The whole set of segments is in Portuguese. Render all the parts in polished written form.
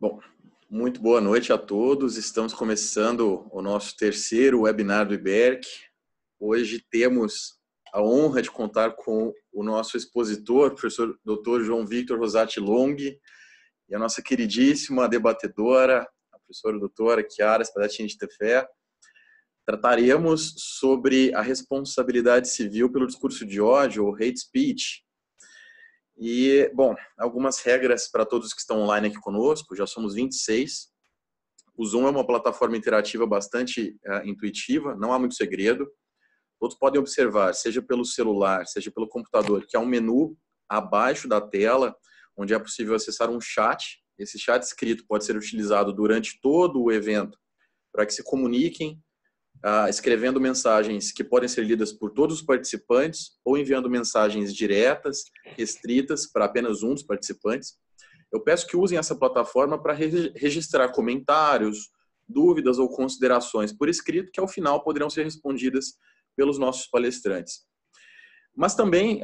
Bom, muito boa noite a todos. Estamos começando o nosso terceiro webinar do IBERC. Hoje temos a honra de contar com o nosso expositor, professor Dr. João Victor Rosati Long, e a nossa queridíssima debatedora, a professora doutora Chiara Spadatini de Tefé. Trataremos sobre a responsabilidade civil pelo discurso de ódio, ou hate speech. E, bom, algumas regras para todos que estão online aqui conosco, já somos 26. O Zoom é uma plataforma interativa bastante intuitiva, não há muito segredo. Todos podem observar, seja pelo celular, seja pelo computador, que há um menu abaixo da tela, onde é possível acessar um chat. Esse chat escrito pode ser utilizado durante todo o evento para que se comuniquem, escrevendo mensagens que podem ser lidas por todos os participantes ou enviando mensagens diretas, restritas para apenas um dos participantes. Eu peço que usem essa plataforma para registrar comentários, dúvidas ou considerações por escrito, que ao final poderão ser respondidas pelos nossos palestrantes. Mas também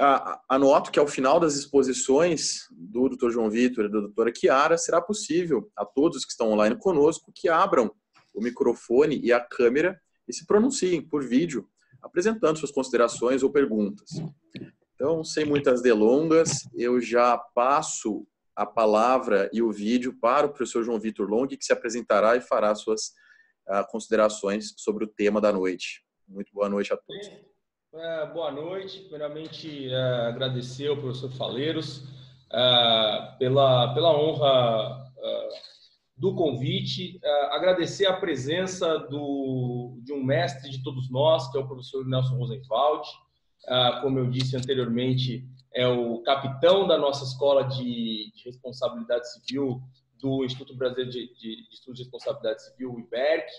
anoto que ao final das exposições do Dr. João Victor e da doutora Chiara, será possível a todos que estão online conosco que abram o microfone e a câmera e se pronunciem por vídeo, apresentando suas considerações ou perguntas. Então, sem muitas delongas, eu já passo a palavra e o vídeo para o professor João Victor Long, que se apresentará e fará suas considerações sobre o tema da noite. Muito boa noite a todos. Boa noite. Primeiramente, agradecer ao professor Faleiros pela honra do convite, agradecer a presença de um mestre de todos nós, que é o professor Nelson Rosenwald. Como eu disse anteriormente, é o capitão da nossa escola de responsabilidade civil do Instituto Brasileiro de Estudos de Responsabilidade Civil, o IBERC,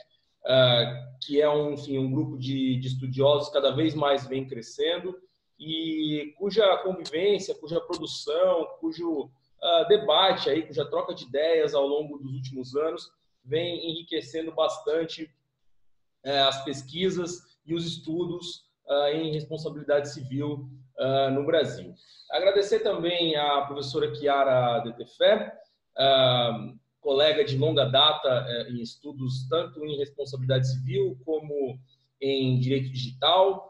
que é um grupo de estudiosos cada vez mais vem crescendo e cuja convivência, cuja produção, cujo debate, cuja troca de ideias ao longo dos últimos anos vem enriquecendo bastante as pesquisas e os estudos em responsabilidade civil no Brasil. Agradecer também à professora Chiara de Tefé, colega de longa data em estudos tanto em responsabilidade civil como em direito digital.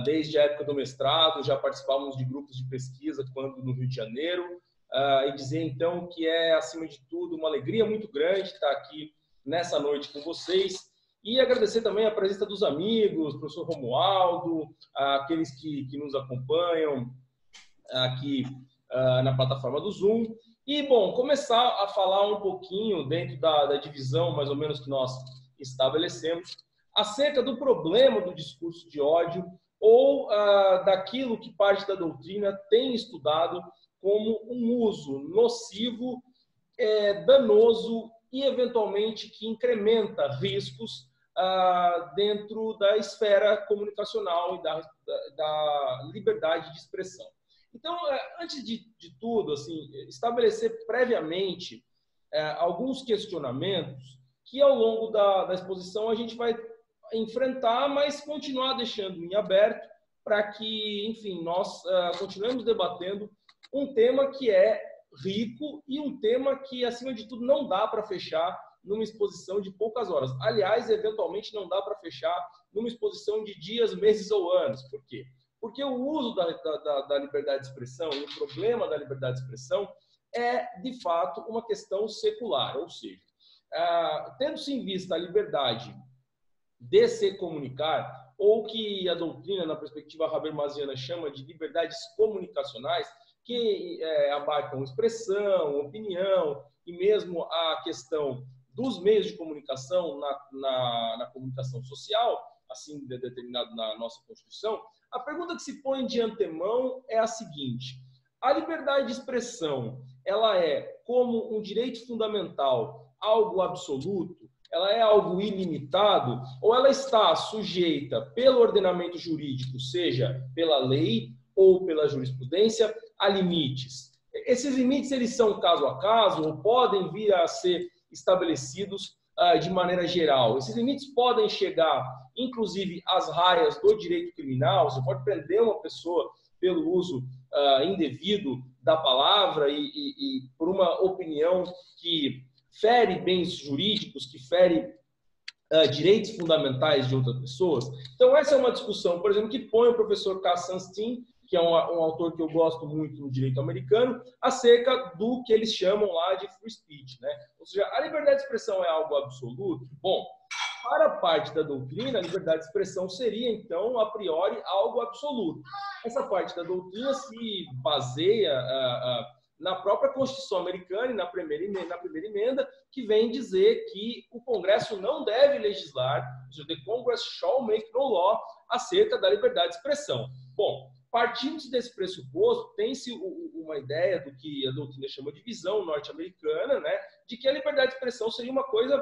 Desde a época do mestrado, já participávamos de grupos de pesquisa quando no Rio de Janeiro, e dizer então que é, acima de tudo, uma alegria muito grande estar aqui nessa noite com vocês. E agradecer também a presença dos amigos, professor Romualdo, aqueles que nos acompanham aqui na plataforma do Zoom. E, bom, começar a falar um pouquinho dentro da divisão, mais ou menos, que nós estabelecemos, acerca do problema do discurso de ódio ou daquilo que parte da doutrina tem estudado como um uso nocivo, danoso e, eventualmente, que incrementa riscos dentro da esfera comunicacional e da liberdade de expressão. Então, antes de tudo, assim, estabelecer previamente alguns questionamentos que, ao longo da exposição, a gente vai enfrentar, mas continuar deixando em aberto para que, enfim, nós continuemos debatendo um tema que é rico e um tema que, acima de tudo, não dá para fechar numa exposição de poucas horas. Aliás, eventualmente, não dá para fechar numa exposição de dias, meses ou anos. Por quê? Porque o uso da liberdade de expressão e o problema da liberdade de expressão é, de fato, uma questão secular. Ou seja, tendo-se em vista a liberdade de se comunicar, ou que a doutrina, na perspectiva habermasiana, chama de liberdades comunicacionais, que abarcam expressão, opinião e mesmo a questão dos meios de comunicação na comunicação social, assim determinado na nossa Constituição. A pergunta que se põe de antemão é a seguinte: a liberdade de expressão, ela é, como um direito fundamental, algo absoluto? Ela é algo ilimitado? Ou ela está sujeita pelo ordenamento jurídico, seja pela lei ou pela jurisprudência, a limites? Esses limites, eles são caso a caso ou podem vir a ser estabelecidos de maneira geral? Esses limites podem chegar, inclusive, às raias do direito criminal. Você pode prender uma pessoa pelo uso indevido da palavra e por uma opinião que fere bens jurídicos, que fere direitos fundamentais de outras pessoas. Então, essa é uma discussão, por exemplo, que põe o professor Cass Sunstein, que é um autor que eu gosto muito no direito americano, acerca do que eles chamam lá de free speech, né? Ou seja, a liberdade de expressão é algo absoluto? Bom, para parte da doutrina, a liberdade de expressão seria, então, a priori, algo absoluto. Essa parte da doutrina se baseia na própria Constituição americana e na primeira emenda, que vem dizer que o Congresso não deve legislar, the Congress shall make no law, acerca da liberdade de expressão. Bom, partindo desse pressuposto, tem-se uma ideia do que a doutrina chama de visão norte-americana, né, de que a liberdade de expressão seria uma coisa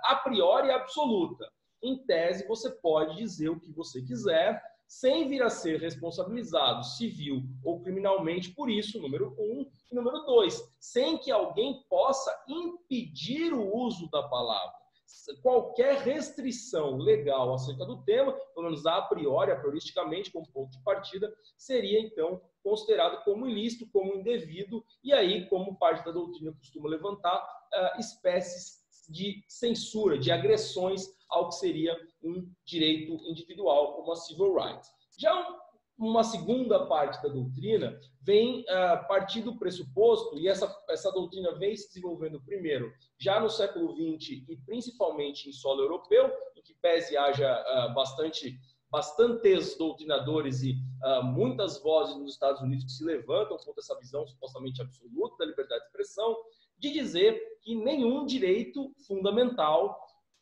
a priori absoluta. Em tese, você pode dizer o que você quiser, sem vir a ser responsabilizado civil ou criminalmente por isso, número 1. E número 2, sem que alguém possa impedir o uso da palavra. Qualquer restrição legal acerca do tema, pelo menos a priori, prioristicamente, como ponto de partida, seria, então, considerado como ilícito, como indevido, e aí, como parte da doutrina costuma levantar, espécies de censura, de agressões ao que seria um direito individual, como a civil right. Já uma segunda parte da doutrina vem partir do pressuposto, e essa doutrina vem se desenvolvendo primeiro já no século XX e principalmente em solo europeu, em que pese haja bastantes doutrinadores e muitas vozes nos Estados Unidos que se levantam contra essa visão supostamente absoluta da liberdade de expressão, de dizer que nenhum direito fundamental,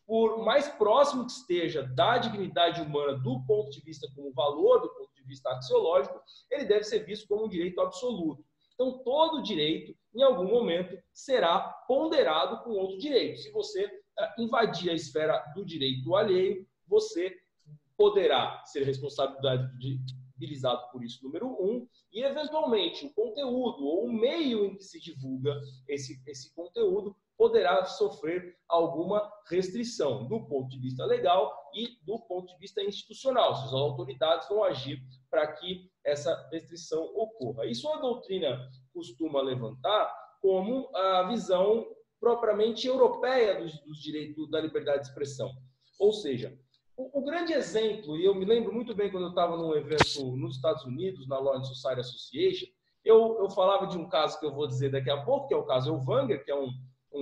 por mais próximo que esteja da dignidade humana do ponto de vista como valor, do ponto de vista axiológico, ele deve ser visto como um direito absoluto. Então, todo direito, em algum momento, será ponderado com outro direito. Se você invadir a esfera do direito alheio, você poderá ser responsabilizado por isso, número 1, e, eventualmente, o conteúdo ou o meio em que se divulga esse conteúdo poderá sofrer alguma restrição do ponto de vista legal e do ponto de vista institucional, se as autoridades vão agir para que essa restrição ocorra. Isso a doutrina costuma levantar como a visão propriamente europeia dos direitos da liberdade de expressão. Ou seja, o grande exemplo, e eu me lembro muito bem quando eu estava num evento nos Estados Unidos, na Law and Society Association, eu falava de um caso que eu vou dizer daqui a pouco, que é o caso Elvanger, que é um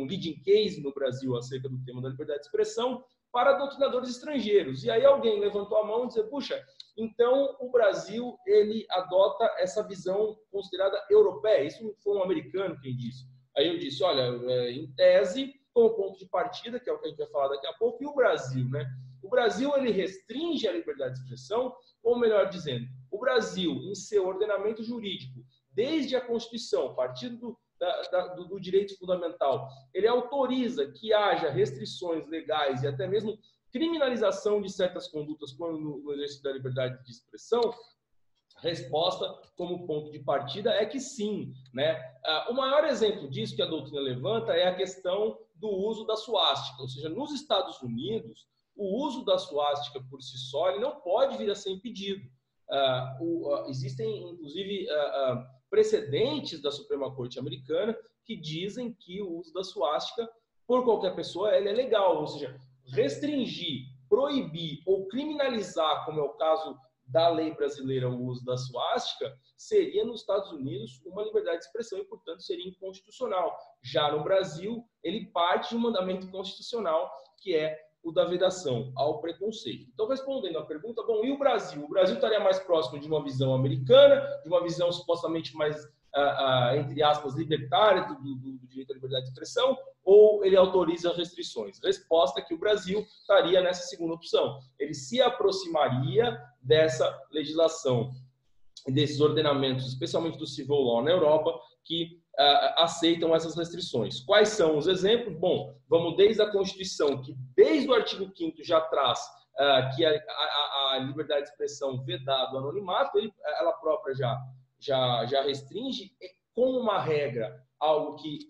leading case no Brasil acerca do tema da liberdade de expressão, para doutrinadores estrangeiros. E aí alguém levantou a mão e disse, puxa, então o Brasil ele adota essa visão considerada europeia. Isso não foi um americano quem disse. Aí eu disse, olha, em tese, como ponto de partida, que é o que a gente vai falar daqui a pouco, e o Brasil, né? O Brasil ele restringe a liberdade de expressão, ou melhor dizendo, o Brasil, em seu ordenamento jurídico, desde a Constituição, partindo do direito fundamental, ele autoriza que haja restrições legais e até mesmo criminalização de certas condutas no exercício da liberdade de expressão. Resposta como ponto de partida é que sim, né? O maior exemplo disso que a doutrina levanta é a questão do uso da suástica, ou seja, nos Estados Unidos, o uso da suástica por si só ele não pode vir a ser impedido. Existem, inclusive, precedentes da Suprema Corte americana que dizem que o uso da suástica por qualquer pessoa ele é legal, ou seja, restringir, proibir ou criminalizar, como é o caso da lei brasileira, o uso da suástica, seria nos Estados Unidos uma liberdade de expressão e, portanto, seria inconstitucional. Já no Brasil, ele parte de um mandamento constitucional que é o da vedação ao preconceito. Então, respondendo à pergunta, bom, e o Brasil? O Brasil estaria mais próximo de uma visão americana, de uma visão supostamente mais, entre aspas, libertária do direito à liberdade de expressão, ou ele autoriza restrições? Resposta é que o Brasil estaria nessa segunda opção. Ele se aproximaria dessa legislação, desses ordenamentos, especialmente do civil law na Europa, que aceitam essas restrições. Quais são os exemplos? Bom, vamos desde a Constituição, que desde o artigo 5º já traz que a liberdade de expressão vedado o anonimato, ela própria já restringe, como uma regra, algo que,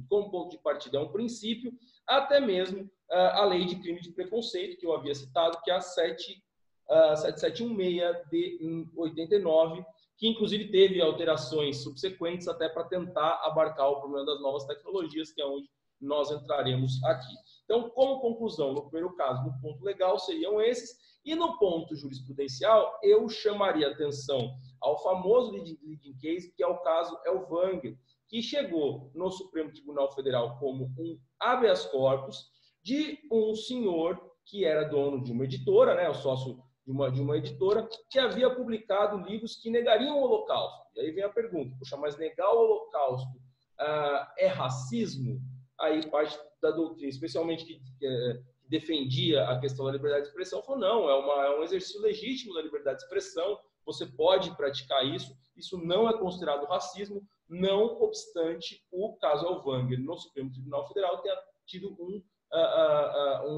como ponto de partida, é um princípio, até mesmo a lei de crime de preconceito, que eu havia citado, que é a 7716 de 89, que inclusive teve alterações subsequentes até para tentar abarcar o problema das novas tecnologias, que é onde nós entraremos aqui. Então, como conclusão, no primeiro caso, no ponto legal seriam esses, e no ponto jurisprudencial, eu chamaria atenção ao famoso leading case, que é o caso Elvanger, que chegou no Supremo Tribunal Federal como um habeas corpus de um senhor que era dono de uma editora, né, o sócio de uma editora, que havia publicado livros que negariam o Holocausto. E aí vem a pergunta, puxa, mas negar o Holocausto é racismo? Aí parte da doutrina, especialmente que defendia a questão da liberdade de expressão, falou, não, é um exercício legítimo da liberdade de expressão, você pode praticar isso não é considerado racismo, não obstante o caso Elvanger no Supremo Tribunal Federal tenha tido um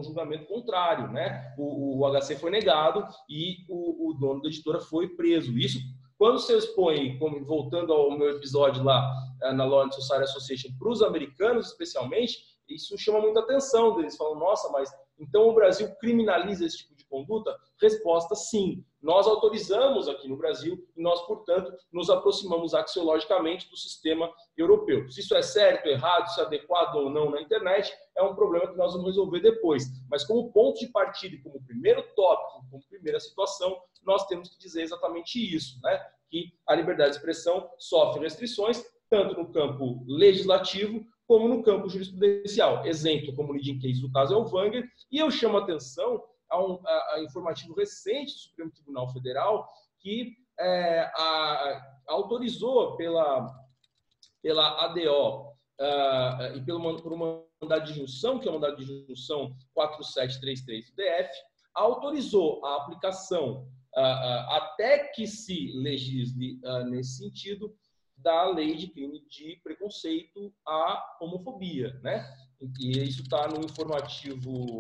julgamento contrário, né? O HC foi negado e o dono da editora foi preso. Isso, quando você expõe, voltando ao meu episódio lá na Law and Society Association, para os americanos especialmente, isso chama muita atenção. Eles falam, nossa, mas então o Brasil criminaliza esse tipo de conduta? Resposta, sim. Nós autorizamos aqui no Brasil e nós, portanto, nos aproximamos axiologicamente do sistema europeu. Se isso é certo, errado, se é adequado ou não na internet, é um problema que nós vamos resolver depois. Mas como ponto de partida e como primeiro tópico, como primeira situação, nós temos que dizer exatamente isso, né? Que a liberdade de expressão sofre restrições, tanto no campo legislativo como no campo jurisprudencial. Exemplo, como o leading case do caso Elvanger, e eu chamo a atenção a informativo recente do Supremo Tribunal Federal, que autorizou pela ADO e por uma mandado de junção, que é o mandado de junção 4733 do DF, autorizou a aplicação, até que se legisle nesse sentido, da lei de crime de preconceito à homofobia, né? E isso está no informativo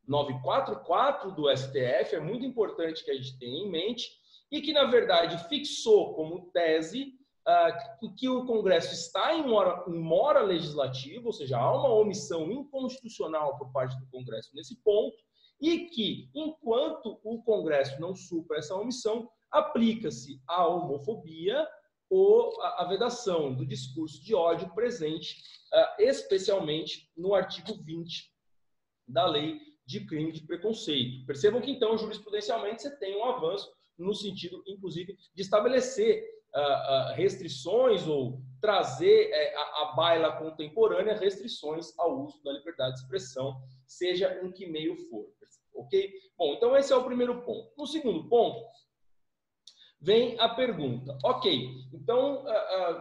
944 do STF, é muito importante que a gente tenha em mente, e que, na verdade, fixou como tese que o Congresso está em mora legislativa, ou seja, há uma omissão inconstitucional por parte do Congresso nesse ponto, e que, enquanto o Congresso não supra essa omissão, aplica-se a homofobia ou a vedação do discurso de ódio presente, especialmente no artigo 20 da Lei de Crime de Preconceito. Percebam que, então, jurisprudencialmente, você tem um avanço no sentido, inclusive, de estabelecer restrições ou trazer à baila contemporânea restrições ao uso da liberdade de expressão, seja em que meio for. Ok? Bom, então esse é o primeiro ponto. No segundo ponto, vem a pergunta. Ok, então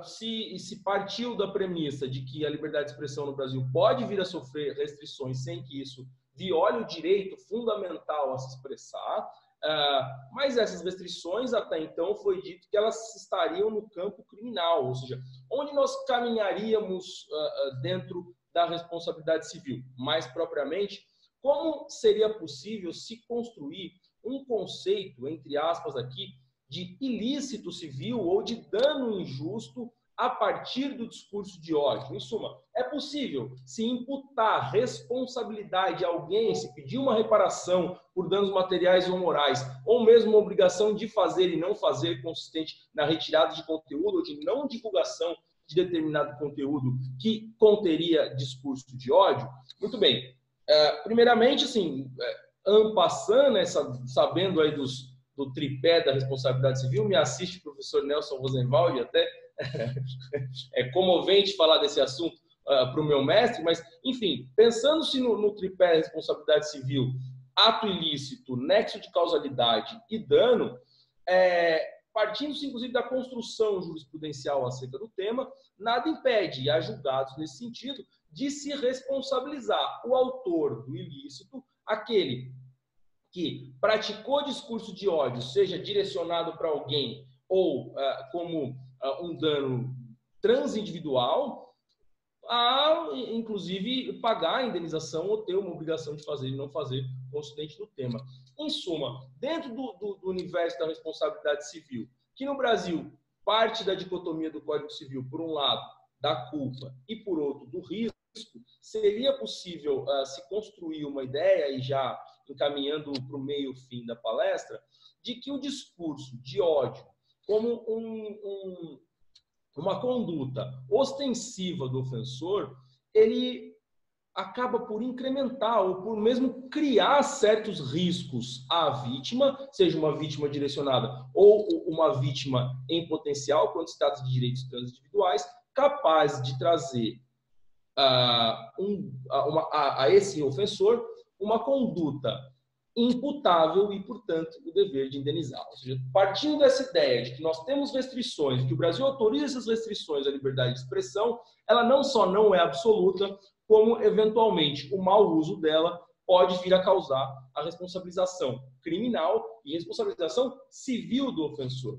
se partiu da premissa de que a liberdade de expressão no Brasil pode vir a sofrer restrições sem que isso viole o direito fundamental a se expressar, mas essas restrições até então foi dito que elas estariam no campo criminal, ou seja, onde nós caminharíamos dentro da responsabilidade civil. Mais propriamente, como seria possível se construir um conceito, entre aspas aqui, de ilícito civil ou de dano injusto a partir do discurso de ódio? Em suma, é possível se imputar responsabilidade a alguém, se pedir uma reparação por danos materiais ou morais, ou mesmo uma obrigação de fazer e não fazer consistente na retirada de conteúdo ou de não divulgação de determinado conteúdo que conteria discurso de ódio? Muito bem. Primeiramente, assim, en passant, né, sabendo aí do tripé da responsabilidade civil, me assiste o professor Nelson Rosenwald, até é comovente falar desse assunto para o meu mestre, mas, enfim, pensando-se no tripé da responsabilidade civil, ato ilícito, nexo de causalidade e dano, partindo-se, inclusive, da construção jurisprudencial acerca do tema, nada impede, e há julgados nesse sentido, de se responsabilizar o autor do ilícito, aquele que praticou discurso de ódio, seja direcionado para alguém ou como um dano transindividual, a, inclusive, pagar a indenização ou ter uma obrigação de fazer e não fazer consistente no tema. Em suma, dentro do universo da responsabilidade civil, que no Brasil parte da dicotomia do Código Civil, por um lado, da culpa e, por outro, do risco, seria possível se construir uma ideia, e já encaminhando para o meio-fim da palestra, de que o discurso de ódio, como uma conduta ostensiva do ofensor, ele acaba por incrementar ou por mesmo criar certos riscos à vítima, seja uma vítima direcionada ou uma vítima em potencial, quando se trata de direitos individuais, capaz de trazer a esse ofensor uma conduta imputável e, portanto, o dever de indenizá-lo. Ou seja, partindo dessa ideia de que nós temos restrições, que o Brasil autoriza essas restrições à liberdade de expressão, ela não só não é absoluta, como, eventualmente, o mau uso dela pode vir a causar a responsabilização criminal e responsabilização civil do ofensor.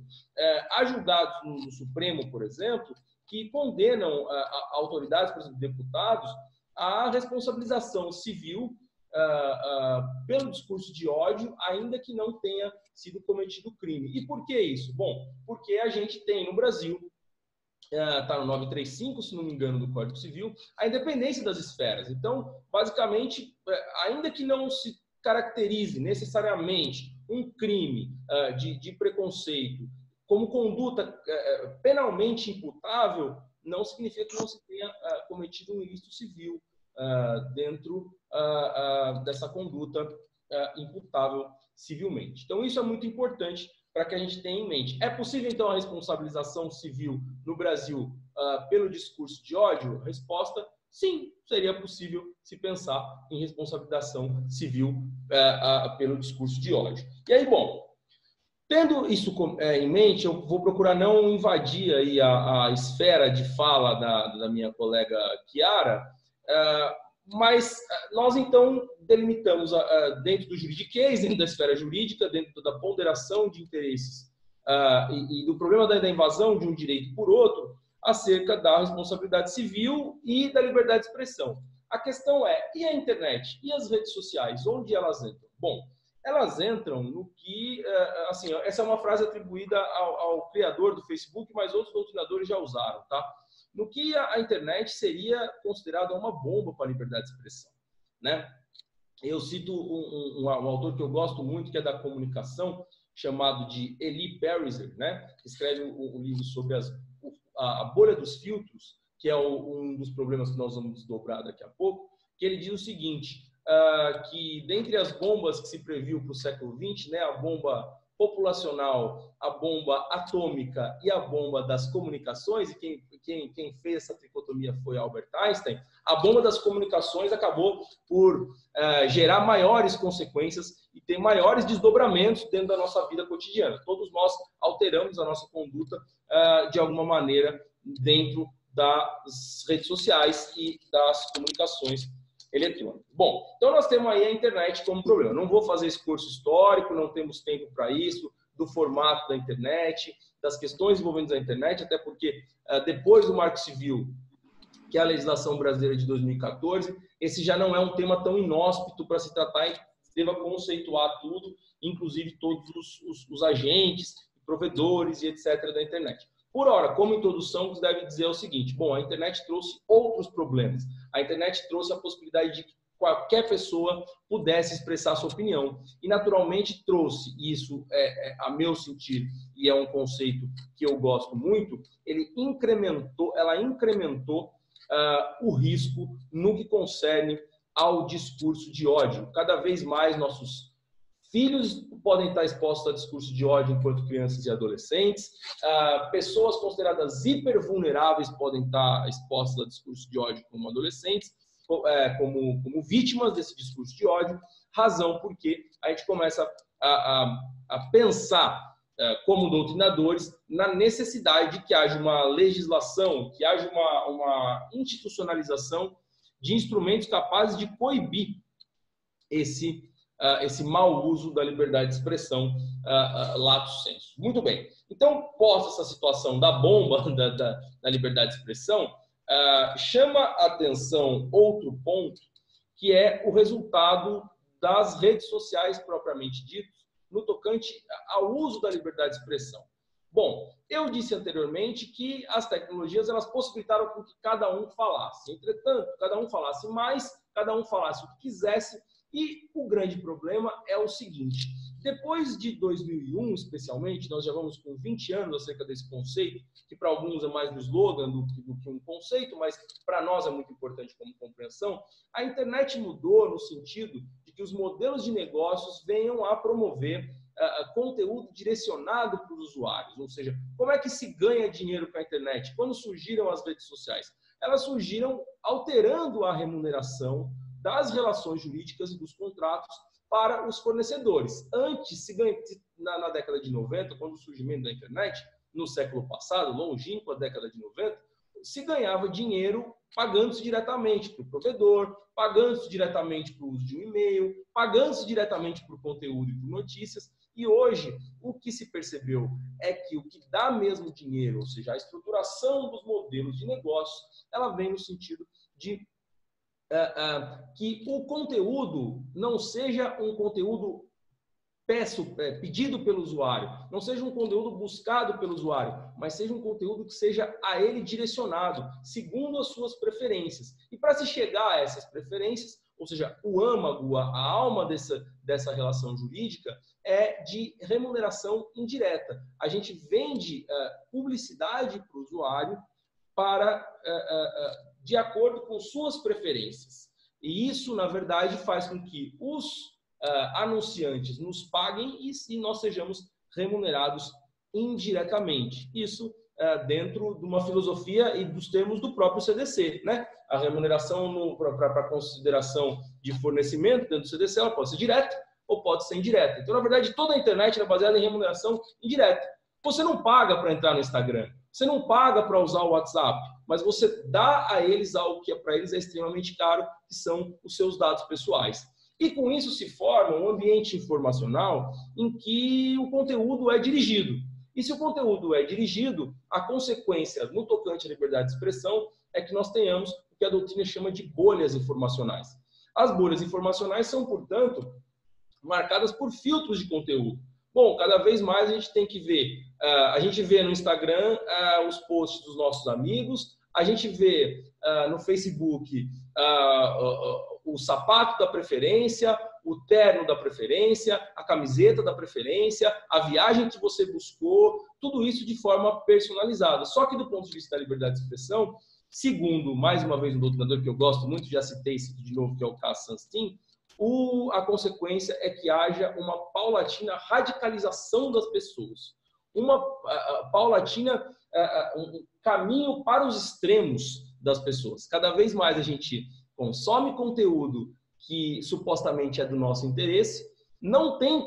Há julgados no Supremo, por exemplo, que condenam autoridades, por exemplo, deputados, à responsabilização civil pelo discurso de ódio, ainda que não tenha sido cometido crime. E por que isso? Bom, porque a gente tem no Brasil, está no 935, se não me engano, do Código Civil, a independência das esferas. Então, basicamente, ainda que não se caracterize necessariamente um crime de preconceito como conduta penalmente imputável, não significa que não se tenha cometido um ilícito civil dentro dessa conduta imputável civilmente. Então, isso é muito importante para que a gente tenha em mente. É possível, então, a responsabilização civil no Brasil pelo discurso de ódio? Resposta: sim, seria possível se pensar em responsabilização civil pelo discurso de ódio. E aí, bom, tendo isso em mente, eu vou procurar não invadir aí a esfera de fala da minha colega Chiara, mas nós, então, delimitamos dentro do juridiquês, dentro da esfera jurídica, dentro da ponderação de interesses e do problema da invasão de um direito por outro, acerca da responsabilidade civil e da liberdade de expressão. A questão é, e a internet? E as redes sociais? Onde elas entram? Bom, elas entram no que... assim, essa é uma frase atribuída ao criador do Facebook, mas outros doutrinadores já usaram, tá? No que a internet seria considerada uma bomba para a liberdade de expressão, né? Eu cito um autor que eu gosto muito, que é da comunicação, chamado de Eli Pariser, né? Que escreve um livro sobre a bolha dos filtros, que é um dos problemas que nós vamos desdobrar daqui a pouco, que ele diz o seguinte, que dentre as bombas que se previu para o século XX, né, a bomba populacional, a bomba atômica e a bomba das comunicações, e quem fez essa tricotomia foi Albert Einstein, a bomba das comunicações acabou por gerar maiores consequências e ter maiores desdobramentos dentro da nossa vida cotidiana. Todos nós alteramos a nossa conduta de alguma maneira dentro das redes sociais e das comunicações eletrônicas. Bom, então nós temos aí a internet como problema. Não vou fazer esse curso histórico, não temos tempo para isso, do formato da internet, das questões envolvendo a internet, até porque depois do Marco Civil, que é a legislação brasileira de 2014, esse já não é um tema tão inóspito para se tratar e deva conceituar tudo, inclusive todos os agentes, provedores e etc. da internet. Por ora, como introdução, você deve dizer o seguinte: bom, a internet trouxe outros problemas. A internet trouxe a possibilidade de que qualquer pessoa pudesse expressar sua opinião. E, naturalmente, trouxe, e isso a meu sentir, e é um conceito que eu gosto muito, ela incrementou o risco no que concerne ao discurso de ódio. Cada vez mais nossos filhos podem estar expostos a discurso de ódio enquanto crianças e adolescentes. Pessoas consideradas hipervulneráveis podem estar expostas a discurso de ódio como adolescentes, como vítimas desse discurso de ódio, razão porque a gente começa a pensar como doutrinadores na necessidade de que haja uma legislação, que haja uma institucionalização de instrumentos capazes de coibir esse mau uso da liberdade de expressão lato sensu. Muito bem. Então, posta essa situação da bomba da liberdade de expressão, chama a atenção outro ponto, que é o resultado das redes sociais propriamente dito, no tocante ao uso da liberdade de expressão. Bom, eu disse anteriormente que as tecnologias elas possibilitaram que cada um falasse. Entretanto, cada um falasse mais, cada um falasse o que quisesse, E o grande problema é o seguinte: depois de 2001, especialmente, nós já vamos com 20 anos acerca desse conceito, que para alguns é mais um slogan do que um conceito, mas para nós é muito importante como compreensão. A internet mudou no sentido de que os modelos de negócios venham a promover conteúdo direcionado para os usuários. Ou seja, como é que se ganha dinheiro com a internet? Quando surgiram as redes sociais? Elas surgiram alterando a remuneração das relações jurídicas e dos contratos para os fornecedores. Antes, na década de 90, quando o surgimento da internet, no século passado, longínquo a década de 90, se ganhava dinheiro pagando-se diretamente para o provedor, pagando-se diretamente para o uso de um e-mail, pagando-se diretamente para o conteúdo e por notícias. E hoje, o que se percebeu é que o que dá mesmo dinheiro, ou seja, a estruturação dos modelos de negócio, ela vem no sentido de que o conteúdo não seja um conteúdo pedido pelo usuário, não seja um conteúdo buscado pelo usuário, mas seja um conteúdo que seja a ele direcionado, segundo as suas preferências. E para se chegar a essas preferências, ou seja, o âmago, a alma dessa relação jurídica é de remuneração indireta. A gente vende publicidade para o usuário de acordo com suas preferências. E isso, na verdade, faz com que os anunciantes nos paguem e nós sejamos remunerados indiretamente. Isso dentro de uma filosofia e dos termos do próprio CDC, né? A remuneração para consideração de fornecimento dentro do CDC, ela pode ser direta ou pode ser indireta. Então, na verdade, toda a internet é baseada em remuneração indireta. Você não paga para entrar no Instagram, você não paga para usar o WhatsApp, mas você dá a eles algo que para eles é extremamente caro, que são os seus dados pessoais. E com isso se forma um ambiente informacional em que o conteúdo é dirigido. E se o conteúdo é dirigido, a consequência no tocante à liberdade de expressão é que nós tenhamos o que a doutrina chama de bolhas informacionais. As bolhas informacionais são, portanto, marcadas por filtros de conteúdo. Bom, cada vez mais a gente tem que ver, a gente vê no Instagram os posts dos nossos amigos, a gente vê no Facebook o sapato da preferência, o terno da preferência, a camiseta da preferência, a viagem que você buscou, tudo isso de forma personalizada. Só que do ponto de vista da liberdade de expressão, segundo, mais uma vez, um doutrinador que eu gosto muito, já citei isso de novo, que é o Cass Sunstein, a consequência é que haja uma paulatina radicalização das pessoas. Uma paulatina, um caminho para os extremos das pessoas. Cada vez mais a gente consome conteúdo que supostamente é do nosso interesse, não tem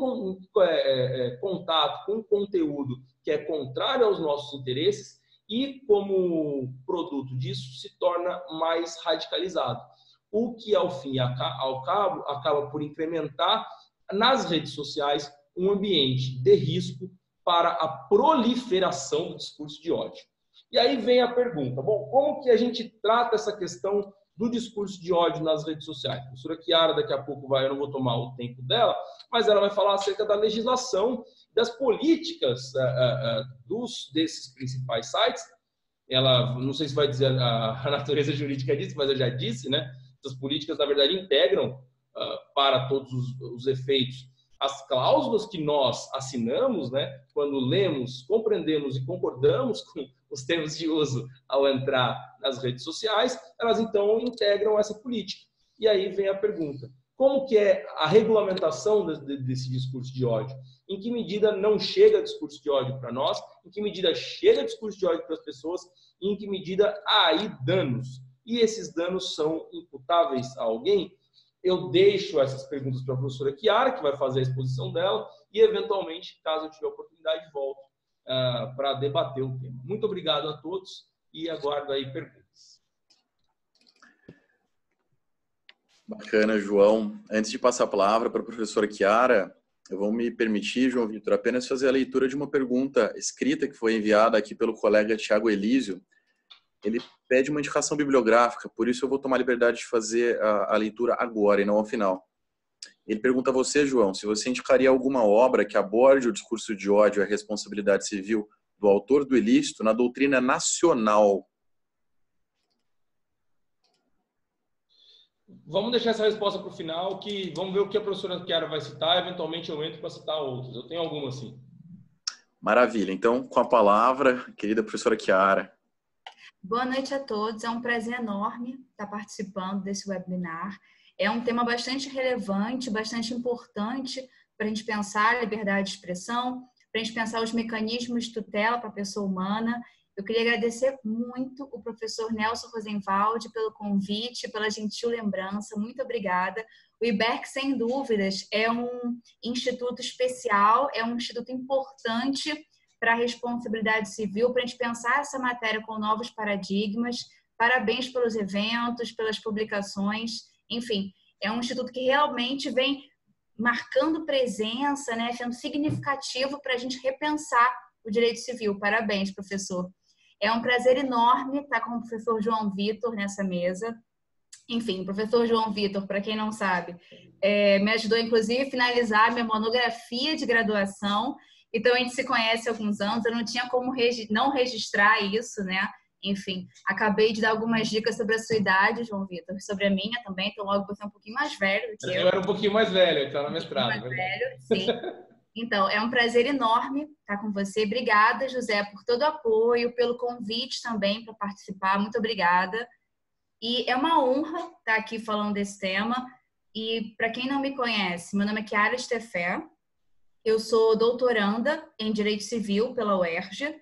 contato com conteúdo que é contrário aos nossos interesses e, como produto disso, se torna mais radicalizado. O que, ao fim e ao cabo, acaba por incrementar nas redes sociais um ambiente de risco para a proliferação do discurso de ódio. E aí vem a pergunta, bom, como que a gente trata essa questão do discurso de ódio nas redes sociais? A professora Chiara daqui a pouco eu não vou tomar o tempo dela, mas ela vai falar acerca da legislação, das políticas desses principais sites. Ela, não sei se vai dizer a natureza jurídica disso, mas eu já disse, né? Essas políticas, na verdade, integram para todos os efeitos as cláusulas que nós assinamos, né? Quando lemos, compreendemos e concordamos com os termos de uso ao entrar nas redes sociais, elas então integram essa política. E aí vem a pergunta: como que é a regulamentação desse discurso de ódio? Em que medida não chega discurso de ódio para nós? Em que medida chega discurso de ódio para as pessoas? E em que medida há aí danos? E esses danos são imputáveis a alguém? Eu deixo essas perguntas para a professora Chiara, que vai fazer a exposição dela, e, eventualmente, caso eu tiver oportunidade, volto para debater o tema. Muito obrigado a todos e aguardo aí perguntas. Bacana, João. Antes de passar a palavra para a professora Chiara, eu vou me permitir, João Vitor, apenas fazer a leitura de uma pergunta escrita que foi enviada aqui pelo colega Tiago Elísio. Ele pede uma indicação bibliográfica, por isso eu vou tomar a liberdade de fazer a leitura agora e não ao final. Ele pergunta a você, João, se você indicaria alguma obra que aborde o discurso de ódio e a responsabilidade civil do autor do ilícito na doutrina nacional. vamos deixar essa resposta para o final, que vamos ver o que a professora Chiara vai citar, eventualmente eu entro para citar outros. Eu tenho alguma assim. Maravilha. Então, com a palavra, querida professora Chiara. Boa noite a todos. É um prazer enorme estar participando desse webinar. É um tema bastante relevante, bastante importante para a gente pensar a liberdade de expressão, para a gente pensar os mecanismos de tutela para a pessoa humana. Eu queria agradecer muito o professor Nelson Rosenwald pelo convite, pela gentil lembrança. Muito obrigada. O IBERC, sem dúvidas, é um instituto especial, é um instituto importante para a responsabilidade civil, para a gente pensar essa matéria com novos paradigmas. Parabéns pelos eventos, pelas publicações. Enfim, é um instituto que realmente vem marcando presença, né, sendo significativo para a gente repensar o direito civil. Parabéns, professor. É um prazer enorme estar com o professor João Vitor nessa mesa. Enfim, o professor João Vitor, para quem não sabe, me ajudou, inclusive, a finalizar a minha monografia de graduação. Então, a gente se conhece há alguns anos, eu não tinha como não registrar isso, né? Enfim, acabei de dar algumas dicas sobre a sua idade, João Vitor, sobre a minha também, então logo você é um pouquinho mais velho do que eu. Eu era um pouquinho mais velho, então no mestrado. Mais velho, sim. Então, é um prazer enorme estar com você. Obrigada, José, por todo o apoio, pelo convite também para participar. Muito obrigada. E é uma honra estar aqui falando desse tema. E, para quem não me conhece, meu nome é Chiara Steffé. Eu sou doutoranda em Direito Civil pela UERJ.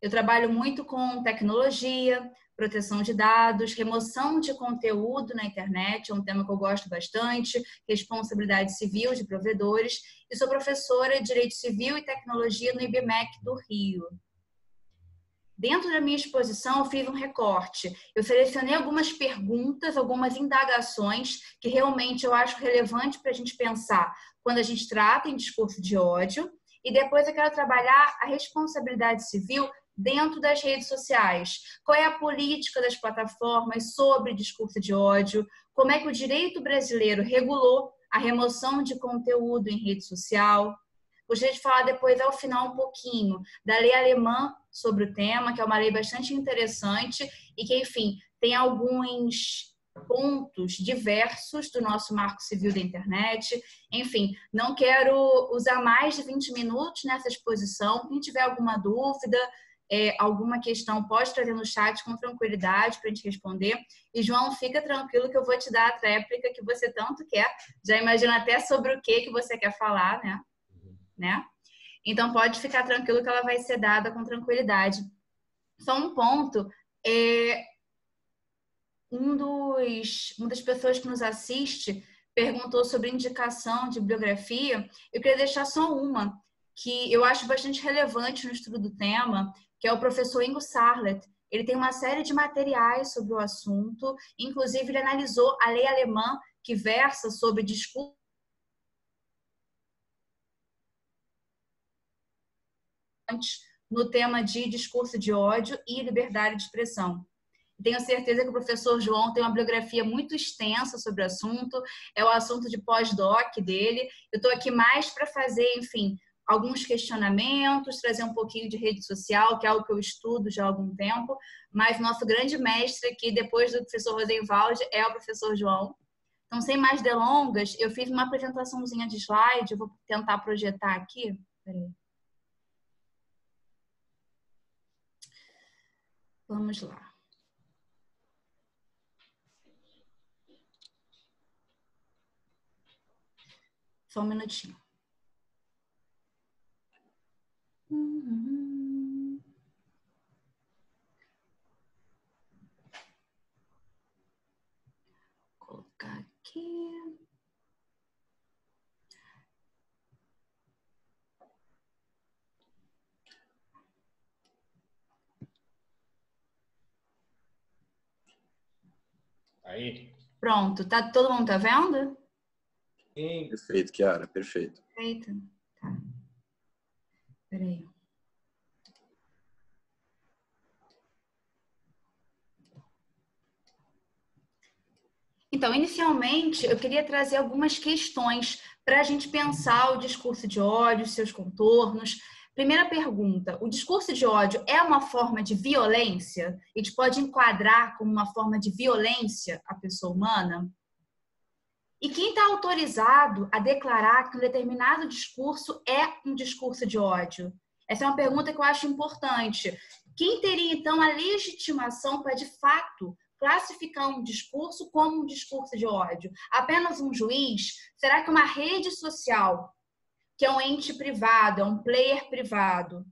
Eu trabalho muito com tecnologia, proteção de dados, remoção de conteúdo na internet, é um tema que eu gosto bastante, responsabilidade civil de provedores, e sou professora de Direito Civil e Tecnologia no IBMEC do Rio. Dentro da minha exposição, eu fiz um recorte. Eu selecionei algumas perguntas, algumas indagações que realmente eu acho relevante para a gente pensar quando a gente trata em discurso de ódio. E depois eu quero trabalhar a responsabilidade civil dentro das redes sociais. Qual é a política das plataformas sobre discurso de ódio? Como é que o direito brasileiro regulou a remoção de conteúdo em rede social? Gostaria de falar depois, ao final, um pouquinho da lei alemã sobre o tema, que é uma lei bastante interessante e que, enfim, tem alguns pontos diversos do nosso marco civil da internet. Enfim, não quero usar mais de 20 minutos nessa exposição. Quem tiver alguma dúvida, alguma questão, pode trazer no chat com tranquilidade para a gente responder. E, João, fica tranquilo que eu vou te dar a tréplica que você tanto quer. Já imagina até sobre o que você quer falar, né? Então, pode ficar tranquilo que ela vai ser dada com tranquilidade. Só um ponto, uma das pessoas que nos assiste perguntou sobre indicação de bibliografia. Eu queria deixar só uma, que eu acho bastante relevante no estudo do tema, que é o professor Ingo Sarlet. Ele tem uma série de materiais sobre o assunto, inclusive ele analisou a lei alemã que versa sobre discurso no tema de discurso de ódio e liberdade de expressão. Tenho certeza que o professor João tem uma bibliografia muito extensa sobre o assunto, é o assunto de pós-doc dele. Eu estou aqui mais para fazer, enfim, alguns questionamentos, trazer um pouquinho de rede social, que é algo que eu estudo já há algum tempo, mas nosso grande mestre aqui, depois do professor Rosenwald, é o professor João. Então, sem mais delongas, eu fiz uma apresentaçãozinha de slide, eu vou tentar projetar aqui. Peraí. Vamos lá. Só um minutinho. Vou colocar aqui. Aí. Pronto, todo mundo tá vendo? Sim. Perfeito, Chiara, perfeito. Perfeito. Tá. Peraí. Então, inicialmente, eu queria trazer algumas questões para a gente pensar o discurso de ódio, seus contornos. Primeira pergunta, o discurso de ódio é uma forma de violência? A gente pode enquadrar como uma forma de violência a pessoa humana? E quem está autorizado a declarar que um determinado discurso é um discurso de ódio? Essa é uma pergunta que eu acho importante. Quem teria, então, a legitimação para, de fato, classificar um discurso como um discurso de ódio? Apenas um juiz? Será que uma rede social, que é um ente privado, é um player privado,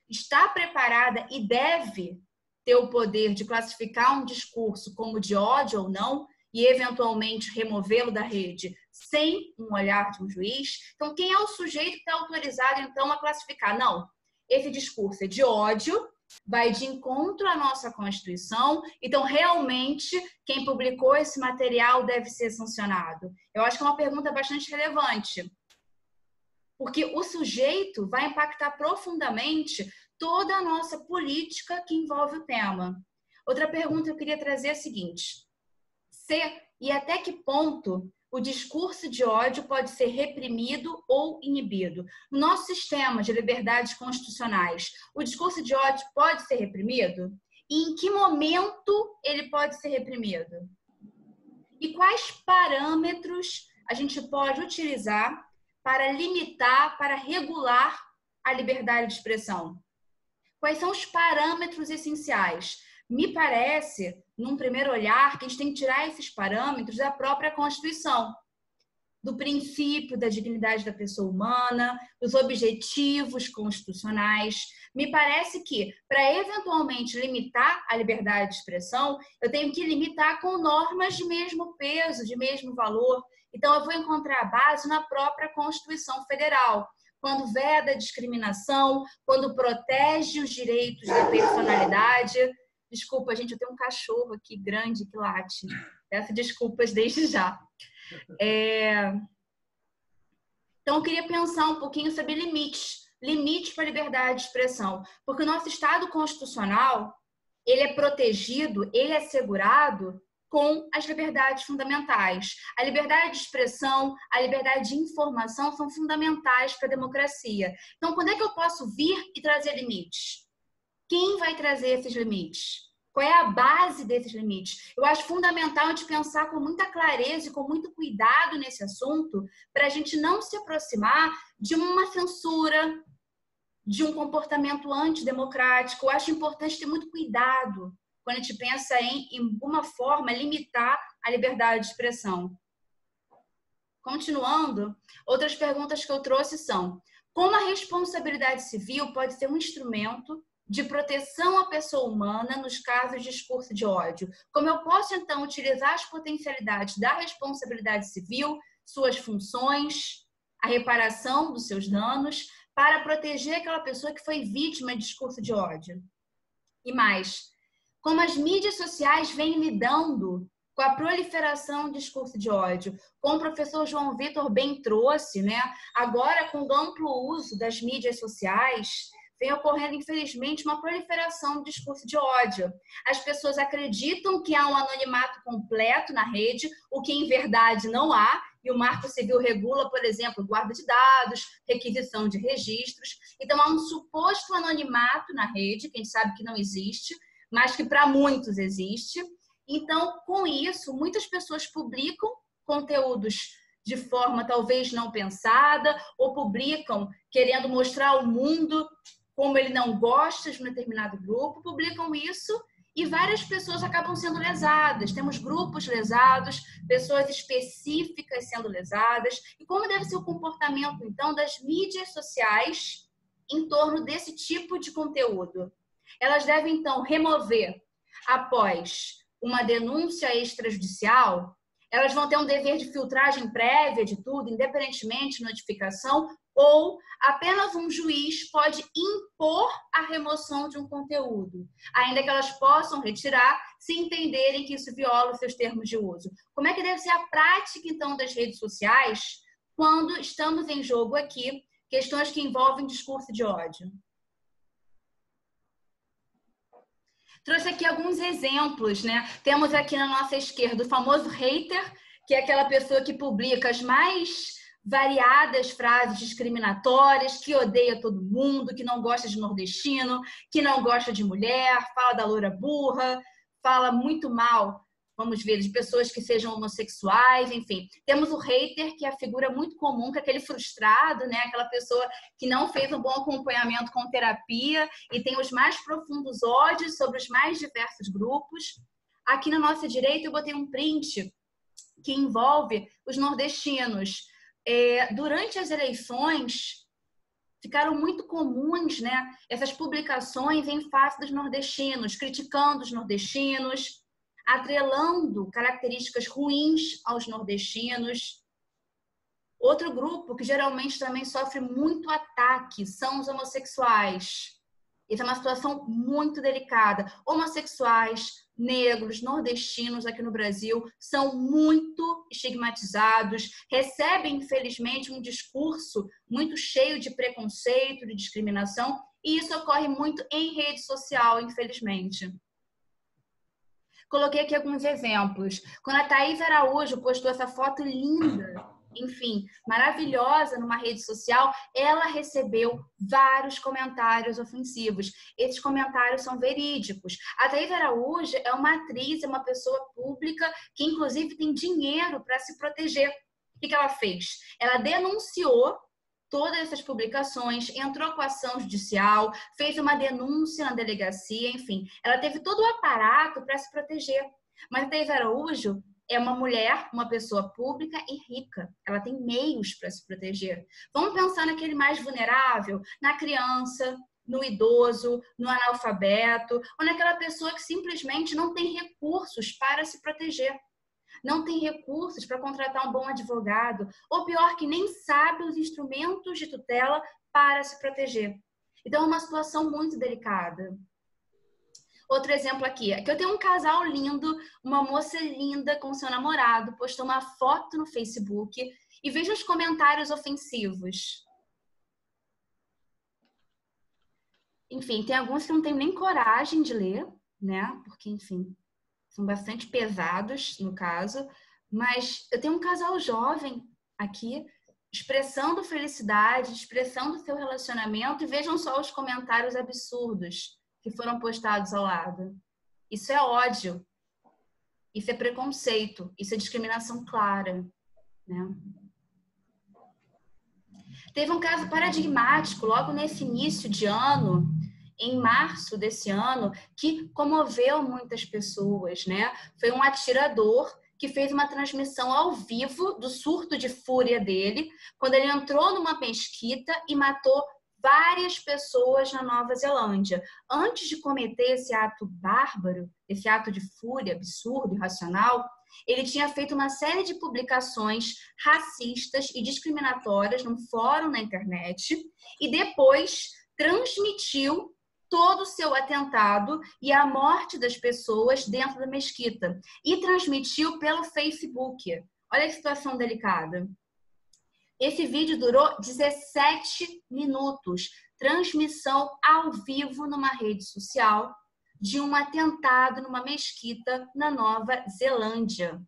está preparada e deve ter o poder de classificar um discurso como de ódio ou não e, eventualmente, removê-lo da rede sem um olhar de um juiz? Então, quem é o sujeito que está autorizado, então, a classificar? Não, esse discurso é de ódio, vai de encontro à nossa Constituição, então, realmente, quem publicou esse material deve ser sancionado. Eu acho que é uma pergunta bastante relevante, porque o sujeito vai impactar profundamente toda a nossa política que envolve o tema. Outra pergunta que eu queria trazer é a seguinte: e até que ponto o discurso de ódio pode ser reprimido ou inibido? No nosso sistema de liberdades constitucionais, o discurso de ódio pode ser reprimido? E em que momento ele pode ser reprimido? E quais parâmetros a gente pode utilizar para limitar, para regular a liberdade de expressão? Quais são os parâmetros essenciais? Me parece, num primeiro olhar, que a gente tem que tirar esses parâmetros da própria Constituição, do princípio da dignidade da pessoa humana, dos objetivos constitucionais. Me parece que, para eventualmente limitar a liberdade de expressão, eu tenho que limitar com normas de mesmo peso, de mesmo valor. Então, eu vou encontrar a base na própria Constituição Federal, quando veda a discriminação, quando protege os direitos da personalidade. Desculpa, gente, eu tenho um cachorro aqui grande que late. Peço desculpas desde já. Então, eu queria pensar um pouquinho sobre limites para a liberdade de expressão, porque o nosso Estado constitucional, ele é protegido, ele é assegurado com as liberdades fundamentais. A liberdade de expressão, a liberdade de informação são fundamentais para a democracia. Então, quando é que eu posso vir e trazer limites? Quem vai trazer esses limites? Qual é a base desses limites? Eu acho fundamental a gente pensar com muita clareza e com muito cuidado nesse assunto, para a gente não se aproximar de uma censura, de um comportamento antidemocrático. Eu acho importante ter muito cuidado quando a gente pensa em alguma forma, limitar a liberdade de expressão. Continuando, outras perguntas que eu trouxe são: como a responsabilidade civil pode ser um instrumento de proteção à pessoa humana nos casos de discurso de ódio? Como eu posso, então, utilizar as potencialidades da responsabilidade civil, suas funções, a reparação dos seus danos, para proteger aquela pessoa que foi vítima de discurso de ódio? E mais, como as mídias sociais vêm lidando com a proliferação do discurso de ódio? Como o professor João Vitor bem trouxe, né? Agora, com o amplo uso das mídias sociais, vem ocorrendo, infelizmente, uma proliferação do discurso de ódio. As pessoas acreditam que há um anonimato completo na rede, o que, em verdade, não há, e o Marco Civil regula, por exemplo, guarda de dados, requisição de registros. Então, há um suposto anonimato na rede, que a gente sabe que não existe, mas que para muitos existe. Então, com isso, muitas pessoas publicam conteúdos de forma talvez não pensada, ou publicam querendo mostrar ao mundo como ele não gosta de um determinado grupo, publicam isso e várias pessoas acabam sendo lesadas. Temos grupos lesados, pessoas específicas sendo lesadas. E como deve ser o comportamento, então, das mídias sociais em torno desse tipo de conteúdo? Elas devem, então, remover após uma denúncia extrajudicial? Elas vão ter um dever de filtragem prévia de tudo, independentemente de notificação? Ou apenas um juiz pode impor a remoção de um conteúdo, ainda que elas possam retirar se entenderem que isso viola os seus termos de uso? Como é que deve ser a prática, então, das redes sociais quando estamos em jogo aqui questões que envolvem discurso de ódio? Trouxe aqui alguns exemplos, né? Temos aqui na nossa esquerda o famoso hater, que é aquela pessoa que publica as mais variadas frases discriminatórias, que odeia todo mundo, que não gosta de nordestino, que não gosta de mulher, fala da loura burra, fala muito mal, vamos ver, de pessoas que sejam homossexuais, enfim. Temos o hater, que é a figura muito comum, que é aquele frustrado, né? Aquela pessoa que não fez um bom acompanhamento com terapia e tem os mais profundos ódios sobre os mais diversos grupos. Aqui na nossa direita eu botei um print que envolve os nordestinos. Durante as eleições, ficaram muito comuns, né, essas publicações em face dos nordestinos, criticando os nordestinos, atrelando características ruins aos nordestinos. Outro grupo que geralmente também sofre muito ataque são os homossexuais. Isso é uma situação muito delicada. Homossexuais, negros, nordestinos aqui no Brasil são muito estigmatizados, recebem, infelizmente, um discurso muito cheio de preconceito, de discriminação, e isso ocorre muito em rede social, infelizmente. Coloquei aqui alguns exemplos. Quando a Thaís Araújo postou essa foto linda, enfim, maravilhosa numa rede social, ela recebeu vários comentários ofensivos. Esses comentários são verídicos. A Thaís Araújo é uma atriz, é uma pessoa pública que, inclusive, tem dinheiro para se proteger. O que ela fez? Ela denunciou todas essas publicações, entrou com ação judicial, fez uma denúncia na delegacia, enfim. Ela teve todo o aparato para se proteger. Mas a Thaís Araújo é uma mulher, uma pessoa pública e rica. Ela tem meios para se proteger. Vamos pensar naquele mais vulnerável, na criança, no idoso, no analfabeto, ou naquela pessoa que simplesmente não tem recursos para se proteger. Não tem recursos para contratar um bom advogado, ou pior, que nem sabe os instrumentos de tutela para se proteger. Então, é uma situação muito delicada. Outro exemplo aqui, é que eu tenho um casal lindo, uma moça linda com seu namorado, postou uma foto no Facebook e veja os comentários ofensivos. Enfim, tem alguns que não tenho nem coragem de ler, né? Porque, enfim, são bastante pesados, no caso. Mas eu tenho um casal jovem aqui, expressando felicidade, expressando seu relacionamento, e vejam só os comentários absurdos que foram postados ao lado. Isso é ódio. Isso é preconceito. Isso é discriminação clara, né? Teve um caso paradigmático logo nesse início de ano, em março desse ano, que comoveu muitas pessoas, né? Foi um atirador que fez uma transmissão ao vivo do surto de fúria dele, quando ele entrou numa mesquita e matou várias pessoas na Nova Zelândia. Antes de cometer esse ato bárbaro, esse ato de fúria absurdo, irracional, ele tinha feito uma série de publicações racistas e discriminatórias num fórum na internet e depois transmitiu todo o seu atentado e a morte das pessoas dentro da mesquita e transmitiu pelo Facebook. Olha que situação delicada. Esse vídeo durou 17 minutos, transmissão ao vivo numa rede social de um atentado numa mesquita na Nova Zelândia.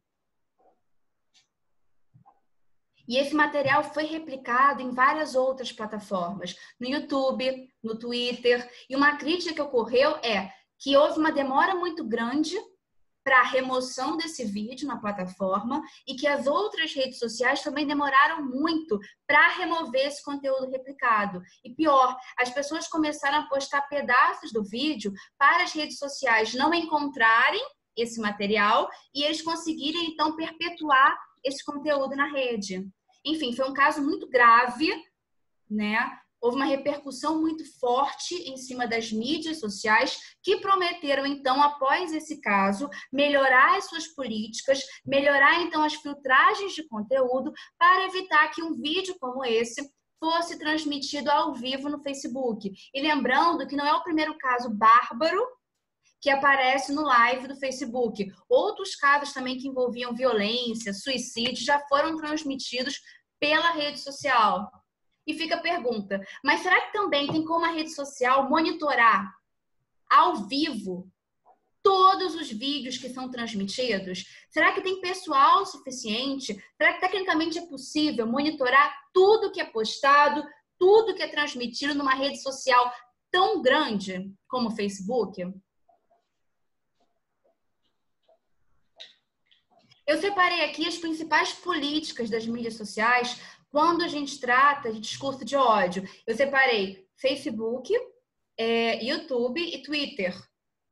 E esse material foi replicado em várias outras plataformas, no YouTube, no Twitter. E uma crítica que ocorreu é que houve uma demora muito grande para a remoção desse vídeo na plataforma e que as outras redes sociais também demoraram muito para remover esse conteúdo replicado. E pior, as pessoas começaram a postar pedaços do vídeo para as redes sociais não encontrarem esse material e eles conseguirem, então, perpetuar esse conteúdo na rede. Enfim, foi um caso muito grave, né? Houve uma repercussão muito forte em cima das mídias sociais que prometeram, então, após esse caso, melhorar as suas políticas, melhorar, então, as filtragens de conteúdo para evitar que um vídeo como esse fosse transmitido ao vivo no Facebook. E lembrando que não é o primeiro caso bárbaro que aparece no live do Facebook. Outros casos também que envolviam violência, suicídio, já foram transmitidos pela rede social. E fica a pergunta, mas será que também tem como a rede social monitorar ao vivo todos os vídeos que são transmitidos? Será que tem pessoal suficiente? Será que tecnicamente é possível monitorar tudo que é postado, tudo que é transmitido numa rede social tão grande como o Facebook? Eu separei aqui as principais políticas das mídias sociais quando a gente trata de discurso de ódio. Eu separei Facebook, YouTube e Twitter,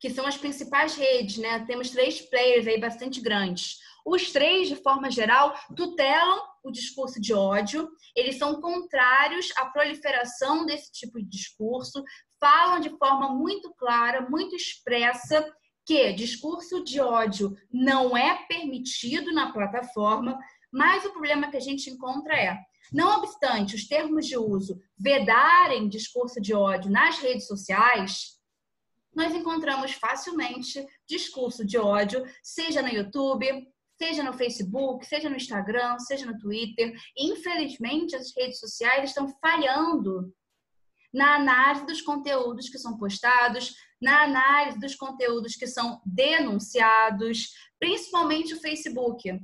que são as principais redes, né? Temos 3 players aí bastante grandes. Os 3, de forma geral, tutelam o discurso de ódio, eles são contrários à proliferação desse tipo de discurso, falam de forma muito clara, muito expressa, que discurso de ódio não é permitido na plataforma, mas o problema que a gente encontra não obstante os termos de uso vedarem discurso de ódio nas redes sociais, nós encontramos facilmente discurso de ódio, seja no YouTube, seja no Facebook, seja no Instagram, seja no Twitter. E, infelizmente, as redes sociais estão falhando na análise dos conteúdos que são postados, na análise dos conteúdos que são denunciados, principalmente o Facebook.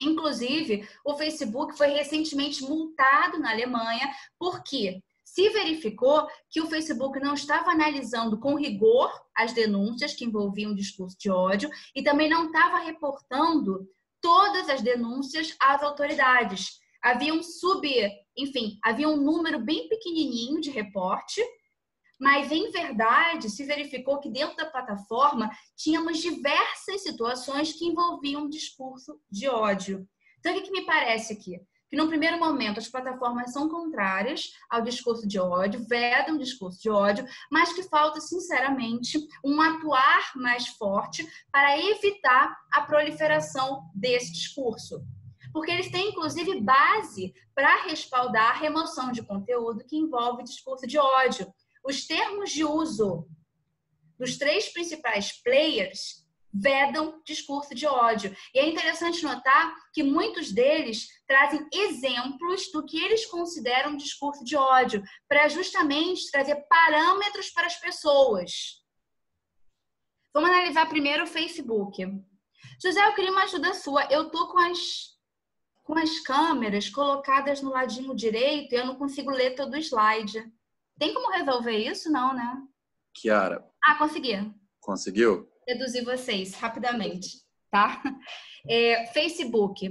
Inclusive, o Facebook foi recentemente multado na Alemanha porque se verificou que o Facebook não estava analisando com rigor as denúncias que envolviam discurso de ódio e também não estava reportando todas as denúncias às autoridades. Havia havia um número bem pequenininho de reporte, mas, em verdade, se verificou que dentro da plataforma tínhamos diversas situações que envolviam discurso de ódio. Então, o que me parece aqui? Que, num primeiro momento, as plataformas são contrárias ao discurso de ódio, vedam o discurso de ódio, mas que falta, sinceramente, um atuar mais forte para evitar a proliferação desse discurso. Porque eles têm, inclusive, base para respaldar a remoção de conteúdo que envolve discurso de ódio. Os termos de uso dos 3 principais players vedam discurso de ódio. E é interessante notar que muitos deles trazem exemplos do que eles consideram discurso de ódio, para justamente trazer parâmetros para as pessoas. Vamos analisar primeiro o Facebook. José, eu queria uma ajuda sua. Eu estou com as câmeras colocadas no ladinho direito e eu não consigo ler todo o slide. Tem como resolver isso? Não, né? Kiara. Consegui. Conseguiu? Reduzir vocês rapidamente, tá? Facebook.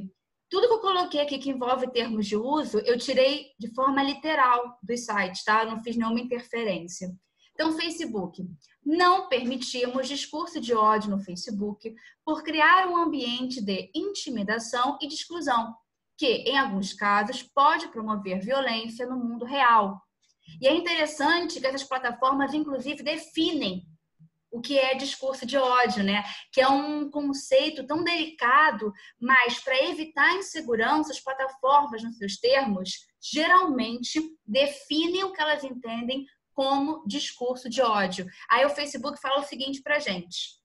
Tudo que eu coloquei aqui que envolve termos de uso, eu tirei de forma literal dos sites, tá? Eu não fiz nenhuma interferência. Então, Facebook. Não permitimos discurso de ódio no Facebook por criar um ambiente de intimidação e de exclusão, que, em alguns casos, pode promover violência no mundo real. E é interessante que essas plataformas, inclusive, definem o que é discurso de ódio, né? Que é um conceito tão delicado, mas para evitar insegurança, as plataformas, nos seus termos, geralmente definem o que elas entendem como discurso de ódio. Aí o Facebook fala o seguinte para a gente.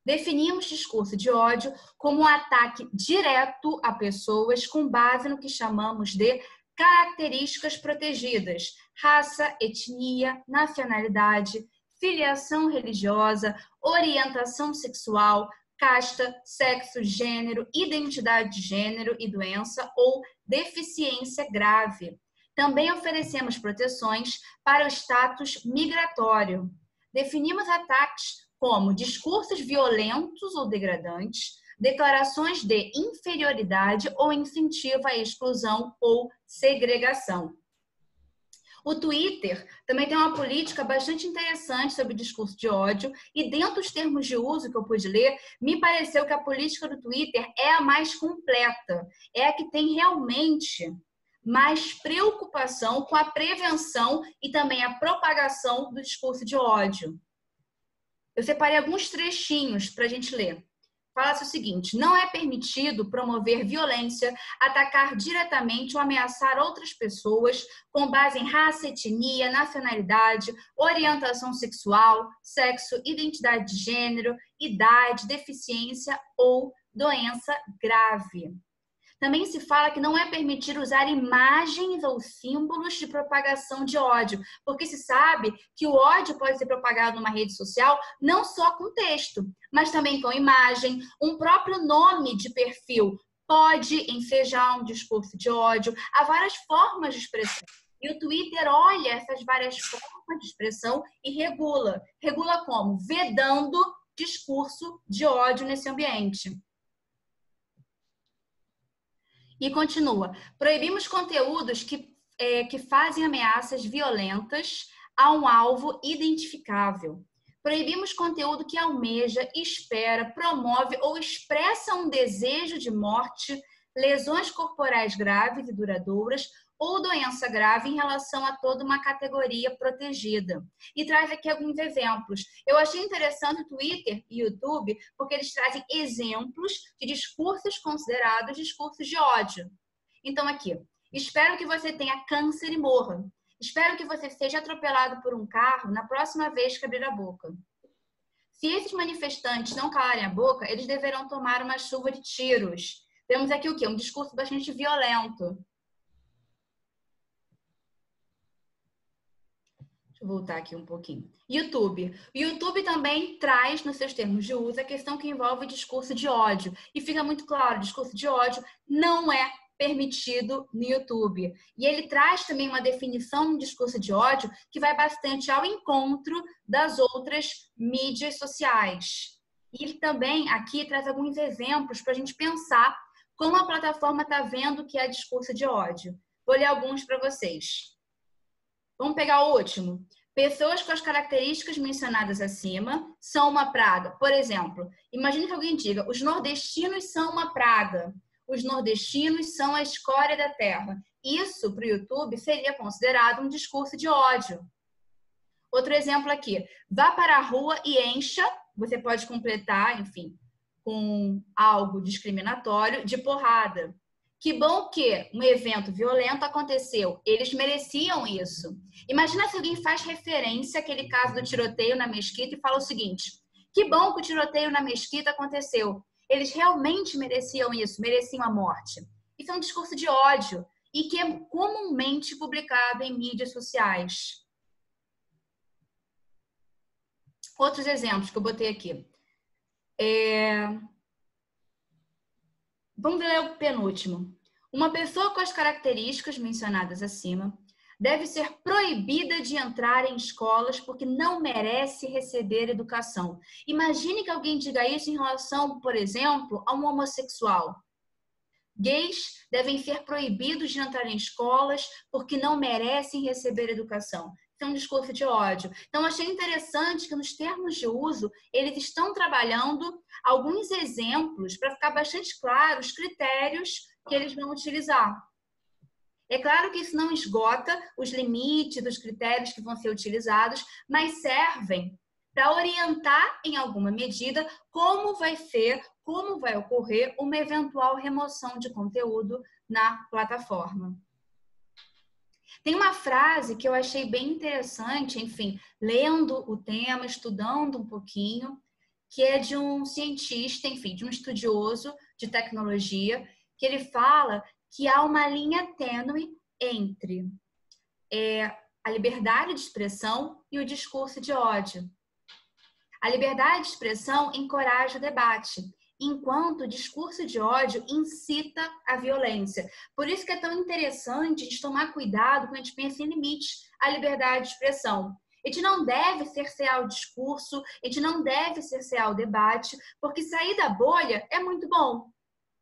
Definimos discurso de ódio como um ataque direto a pessoas com base no que chamamos de características protegidas, raça, etnia, nacionalidade, filiação religiosa, orientação sexual, casta, sexo, gênero, identidade de gênero e doença ou deficiência grave. Também oferecemos proteções para o status migratório. Definimos ataques como discursos violentos ou degradantes, declarações de inferioridade ou incentivo à exclusão ou segregação. O Twitter também tem uma política bastante interessante sobre discurso de ódio e dentro dos termos de uso que eu pude ler, me pareceu que a política do Twitter é a mais completa, é a que tem realmente mais preocupação com a prevenção e também a propagação do discurso de ódio. Eu separei alguns trechinhos para a gente ler. Fala-se o seguinte: não é permitido promover violência, atacar diretamente ou ameaçar outras pessoas com base em raça, etnia, nacionalidade, orientação sexual, sexo, identidade de gênero, idade, deficiência ou doença grave. Também se fala que não é permitido usar imagens ou símbolos de propagação de ódio, porque se sabe que o ódio pode ser propagado numa rede social não só com texto, mas também com imagem, um próprio nome de perfil pode ensejar um discurso de ódio. Há várias formas de expressão. E o Twitter olha essas várias formas de expressão e regula. Regula como? Vedando discurso de ódio nesse ambiente. E continua. Proibimos conteúdos que fazem ameaças violentas a um alvo identificável. Proibimos conteúdo que almeja, espera, promove ou expressa um desejo de morte, lesões corporais graves e duradouras ou doença grave em relação a toda uma categoria protegida. E traz aqui alguns exemplos. Eu achei interessante o Twitter e o YouTube, porque eles trazem exemplos de discursos considerados discursos de ódio. Então aqui, espero que você tenha câncer e morra. Espero que você seja atropelado por um carro na próxima vez que abrir a boca. Se esses manifestantes não calarem a boca, eles deverão tomar uma chuva de tiros. Temos aqui o quê? Um discurso bastante violento. Deixa eu voltar aqui um pouquinho. YouTube. O YouTube também traz, nos seus termos de uso, a questão que envolve discurso de ódio. E fica muito claro, discurso de ódio não é permitido no YouTube. E ele traz também uma definição de discurso de ódio que vai bastante ao encontro das outras mídias sociais. E ele também aqui traz alguns exemplos para a gente pensar como a plataforma está vendo que é discurso de ódio. Vou ler alguns para vocês. Vamos pegar o último. Pessoas com as características mencionadas acima são uma praga. Por exemplo, imagine que alguém diga, os nordestinos são uma praga. Os nordestinos são a escória da terra. Isso, para o YouTube, seria considerado um discurso de ódio. Outro exemplo aqui. Vá para a rua e encha, você pode completar, enfim, com algo discriminatório, de porrada. Que bom que um evento violento aconteceu. Eles mereciam isso. Imagina se alguém faz referência àquele caso do tiroteio na mesquita e fala o seguinte. Que bom que o tiroteio na mesquita aconteceu. Eles realmente mereciam isso, mereciam a morte. Isso é um discurso de ódio e que é comumente publicado em mídias sociais. Outros exemplos que eu botei aqui. Vamos ler o penúltimo. Uma pessoa com as características mencionadas acima deve ser proibida de entrar em escolas porque não merece receber educação. Imagine que alguém diga isso em relação, por exemplo, a um homossexual. Gays devem ser proibidos de entrar em escolas porque não merecem receber educação. Isso é um discurso de ódio. Então, achei interessante que nos termos de uso, eles estão trabalhando alguns exemplos para ficar bastante claro os critérios que eles vão utilizar. É claro que isso não esgota os limites dos critérios que vão ser utilizados, mas servem para orientar em alguma medida como vai ocorrer uma eventual remoção de conteúdo na plataforma. Tem uma frase que eu achei bem interessante, enfim, lendo o tema, estudando um pouquinho, que é de um cientista, enfim, de um estudioso de tecnologia, que ele fala que há uma linha tênue entre a liberdade de expressão e o discurso de ódio. A liberdade de expressão encoraja o debate, enquanto o discurso de ódio incita a violência. Por isso que é tão interessante a gente tomar cuidado quando a gente pensa em limites à liberdade de expressão. A gente não deve cercear o discurso, a gente não deve cercear o debate, porque sair da bolha é muito bom.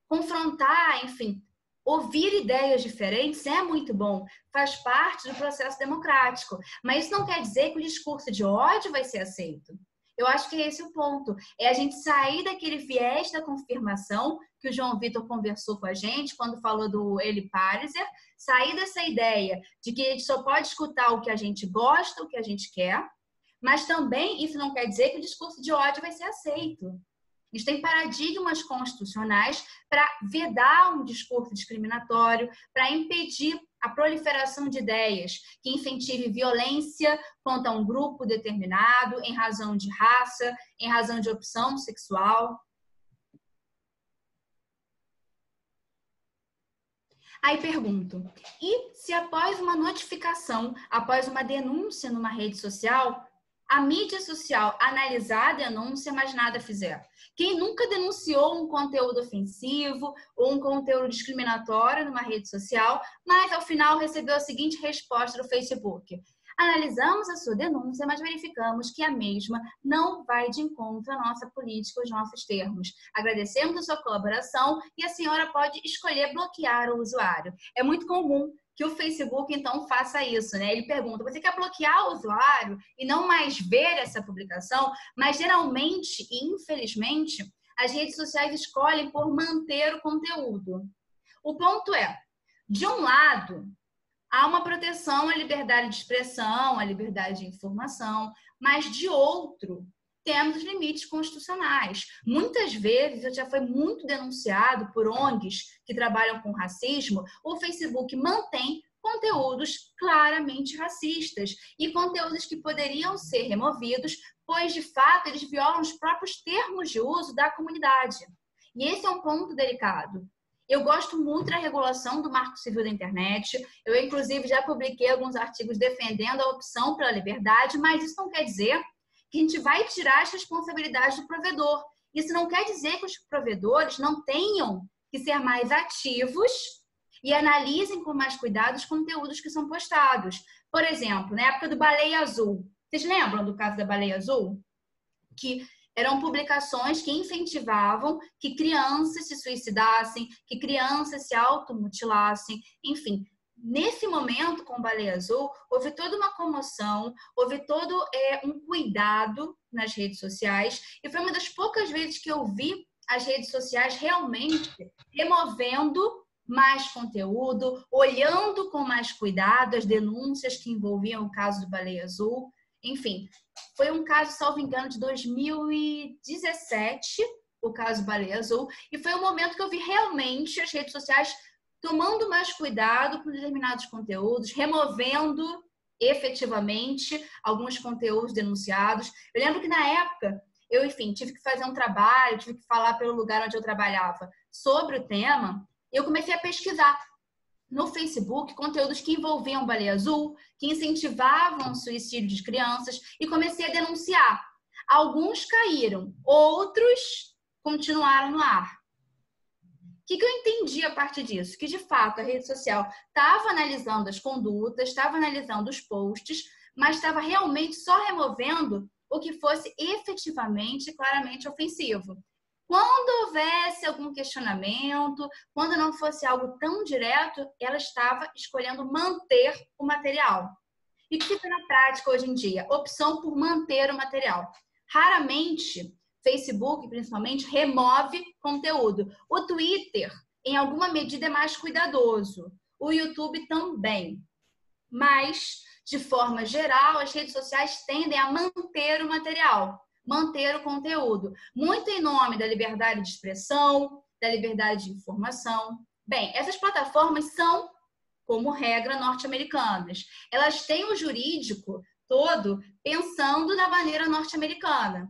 Confrontar, enfim, ouvir ideias diferentes é muito bom, faz parte do processo democrático. Mas isso não quer dizer que o discurso de ódio vai ser aceito. Eu acho que é esse o ponto. É a gente sair daquele viés da confirmação que o João Vitor conversou com a gente quando falou do Eli Pariser, sair dessa ideia de que a gente só pode escutar o que a gente gosta, o que a gente quer, mas também isso não quer dizer que o discurso de ódio vai ser aceito. A gente tem paradigmas constitucionais para vedar um discurso discriminatório, para impedir a proliferação de ideias que incentive violência contra um grupo determinado em razão de raça, em razão de opção sexual. Aí pergunto, e se após uma notificação, após uma denúncia numa rede social, a mídia social analisar a denúncia, mas nada fizer? Quem nunca denunciou um conteúdo ofensivo ou um conteúdo discriminatório numa rede social, mas ao final recebeu a seguinte resposta do Facebook: Analisamos a sua denúncia, mas verificamos que a mesma não vai de encontro à nossa política, aos nossos termos. Agradecemos a sua colaboração e a senhora pode escolher bloquear o usuário. É muito comum que o Facebook, então, faça isso, né? Ele pergunta, você quer bloquear o usuário e não mais ver essa publicação? Mas, geralmente e infelizmente, as redes sociais escolhem por manter o conteúdo. O ponto é, de um lado, há uma proteção à liberdade de expressão, à liberdade de informação, mas, de outro, temos limites constitucionais. Muitas vezes, eu já foi muito denunciado por ONGs que trabalham com racismo, o Facebook mantém conteúdos claramente racistas e conteúdos que poderiam ser removidos, pois, de fato, eles violam os próprios termos de uso da comunidade. E esse é um ponto delicado. Eu gosto muito da regulação do Marco Civil da Internet. Eu, inclusive, já publiquei alguns artigos defendendo a opção pela liberdade, mas isso não quer dizer que a gente vai tirar as responsabilidades do provedor. Isso não quer dizer que os provedores não tenham que ser mais ativos e analisem com mais cuidado os conteúdos que são postados. Por exemplo, na época do Baleia Azul. Vocês lembram do caso da Baleia Azul? Que eram publicações que incentivavam que crianças se suicidassem, que crianças se automutilassem, enfim. Nesse momento, com Baleia Azul, houve toda uma comoção, houve todo um cuidado nas redes sociais, e foi uma das poucas vezes que eu vi as redes sociais realmente removendo mais conteúdo, olhando com mais cuidado as denúncias que envolviam o caso do Baleia Azul. Enfim, foi um caso, salvo engano, de 2017, o caso Baleia Azul, e foi um momento que eu vi realmente as redes sociais tomando mais cuidado com determinados conteúdos, removendo efetivamente alguns conteúdos denunciados. Eu lembro que na época, eu, enfim, tive que fazer um trabalho, tive que falar pelo lugar onde eu trabalhava sobre o tema, e eu comecei a pesquisar no Facebook conteúdos que envolviam Baleia Azul, que incentivavam o suicídio de crianças, e comecei a denunciar. Alguns caíram, outros continuaram no ar. O que eu entendi a partir disso? Que, de fato, a rede social estava analisando as condutas, estava analisando os posts, mas estava realmente só removendo o que fosse efetivamente, claramente ofensivo. Quando houvesse algum questionamento, quando não fosse algo tão direto, ela estava escolhendo manter o material. E o que fica na prática hoje em dia? Opção por manter o material. Raramente, Facebook, principalmente, remove conteúdo. O Twitter, em alguma medida, é mais cuidadoso. O YouTube também. Mas, de forma geral, as redes sociais tendem a manter o material, manter o conteúdo. Muito em nome da liberdade de expressão, da liberdade de informação. Bem, essas plataformas são, como regra, norte-americanas. Elas têm o jurídico todo pensando na maneira norte-americana.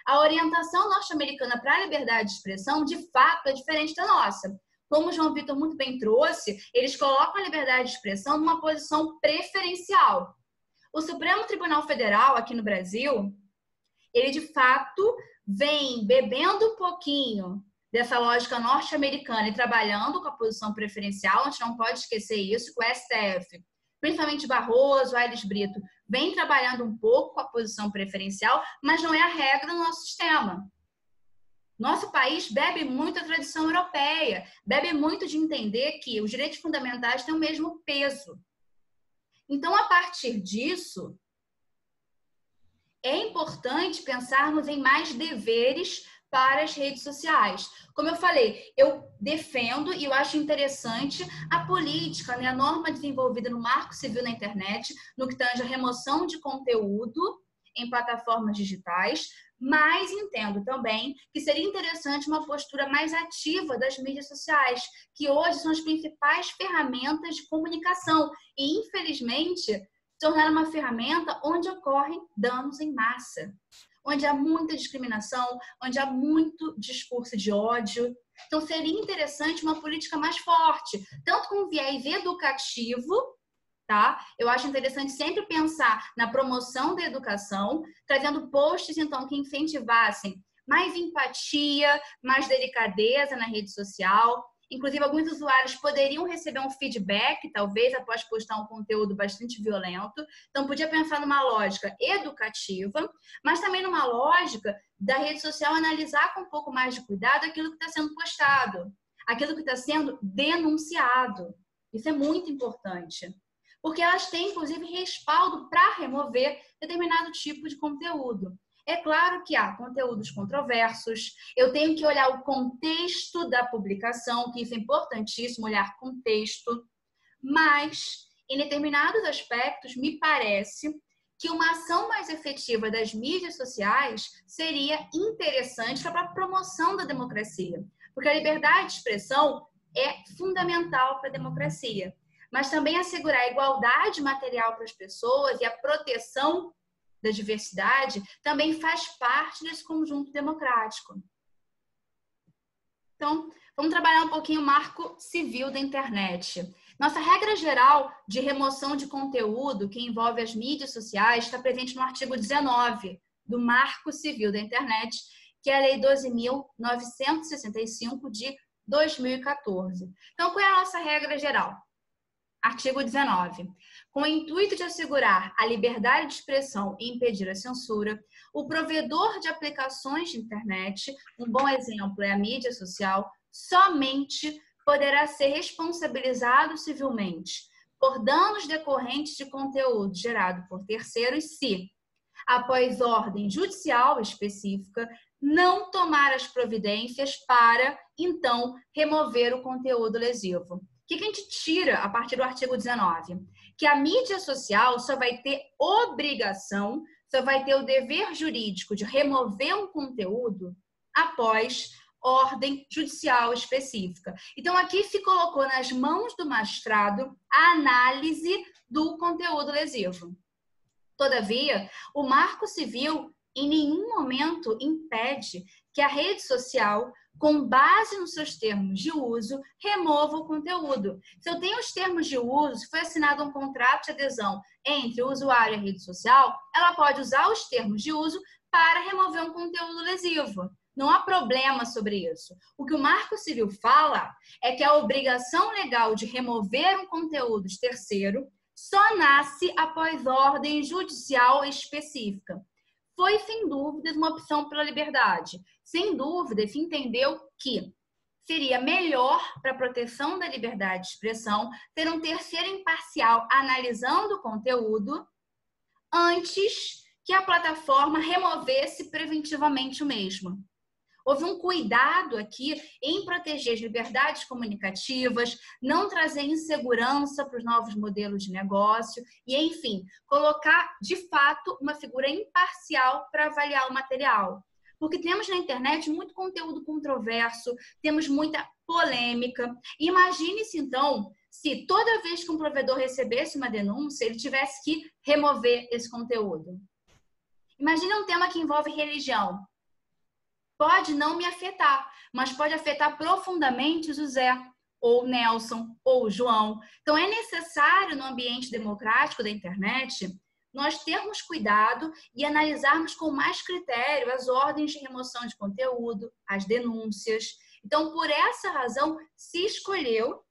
A orientação norte-americana para a liberdade de expressão, de fato, é diferente da nossa. Como o João Vitor muito bem trouxe, eles colocam a liberdade de expressão numa posição preferencial. O Supremo Tribunal Federal, aqui no Brasil, ele, de fato, vem bebendo um pouquinho dessa lógica norte-americana e trabalhando com a posição preferencial. A gente não pode esquecer isso, com o STF, principalmente Barroso, Aires Brito, vem trabalhando um pouco com a posição preferencial, mas não é a regra no nosso sistema. Nosso país bebe muito a tradição europeia, bebe muito de entender que os direitos fundamentais têm o mesmo peso. Então, a partir disso, é importante pensarmos em mais deveres para as redes sociais. Como eu falei, eu defendo e eu acho interessante a política, a norma desenvolvida no Marco Civil na Internet, no que tange a remoção de conteúdo em plataformas digitais, mas entendo também que seria interessante uma postura mais ativa das mídias sociais, que hoje são as principais ferramentas de comunicação e, infelizmente, tornar uma ferramenta onde ocorrem danos em massa, onde há muita discriminação, onde há muito discurso de ódio. Então, seria interessante uma política mais forte, tanto com viés educativo, tá? Eu acho interessante sempre pensar na promoção da educação, trazendo posts, então, que incentivassem mais empatia, mais delicadeza na rede social. Inclusive, alguns usuários poderiam receber um feedback, talvez, após postar um conteúdo bastante violento. Então, podia pensar numa lógica educativa, mas também numa lógica da rede social analisar com um pouco mais de cuidado aquilo que está sendo postado, aquilo que está sendo denunciado. Isso é muito importante, porque elas têm, inclusive, respaldo para remover determinado tipo de conteúdo. É claro que há conteúdos controversos, eu tenho que olhar o contexto da publicação, que isso é importantíssimo, olhar contexto, mas, em determinados aspectos, me parece que uma ação mais efetiva das mídias sociais seria interessante para a promoção da democracia, porque a liberdade de expressão é fundamental para a democracia, mas também assegurar a igualdade material para as pessoas e a proteção da diversidade também faz parte desse conjunto democrático. Então, vamos trabalhar um pouquinho o marco civil da internet. Nossa regra geral de remoção de conteúdo que envolve as mídias sociais está presente no artigo 19 do Marco Civil da Internet, que é a Lei 12.965 de 2014. Então, qual é a nossa regra geral? Artigo 19. Com o intuito de assegurar a liberdade de expressão e impedir a censura, o provedor de aplicações de internet, um bom exemplo é a mídia social, somente poderá ser responsabilizado civilmente por danos decorrentes de conteúdo gerado por terceiros se, após ordem judicial específica, não tomar as providências para, então, remover o conteúdo lesivo. O que a gente tira a partir do artigo 19? Que a mídia social só vai ter obrigação, só vai ter o dever jurídico de remover um conteúdo após ordem judicial específica. Então, aqui se colocou nas mãos do magistrado a análise do conteúdo lesivo. Todavia, o Marco Civil em nenhum momento impede que a rede social, com base nos seus termos de uso, remova o conteúdo. Se eu tenho os termos de uso, se foi assinado um contrato de adesão entre o usuário e a rede social, ela pode usar os termos de uso para remover um conteúdo lesivo. Não há problema sobre isso. O que o Marco Civil fala é que a obrigação legal de remover um conteúdo de terceiro só nasce após ordem judicial específica. Foi, sem dúvidas, uma opção pela liberdade. Sem dúvida, se entendeu que seria melhor para a proteção da liberdade de expressão ter um terceiro imparcial analisando o conteúdo antes que a plataforma removesse preventivamente o mesmo. Houve um cuidado aqui em proteger as liberdades comunicativas, não trazer insegurança para os novos modelos de negócio e, enfim, colocar, de fato, uma figura imparcial para avaliar o material. Porque temos na internet muito conteúdo controverso, temos muita polêmica. Imagine-se, então, se toda vez que um provedor recebesse uma denúncia, ele tivesse que remover esse conteúdo. Imagine um tema que envolve religião. Pode não me afetar, mas pode afetar profundamente o José, ou o Nelson, ou o João. Então, é necessário, no ambiente democrático da internet, nós termos cuidado e analisarmos com mais critério as ordens de remoção de conteúdo, as denúncias. Então, por essa razão, se escolheu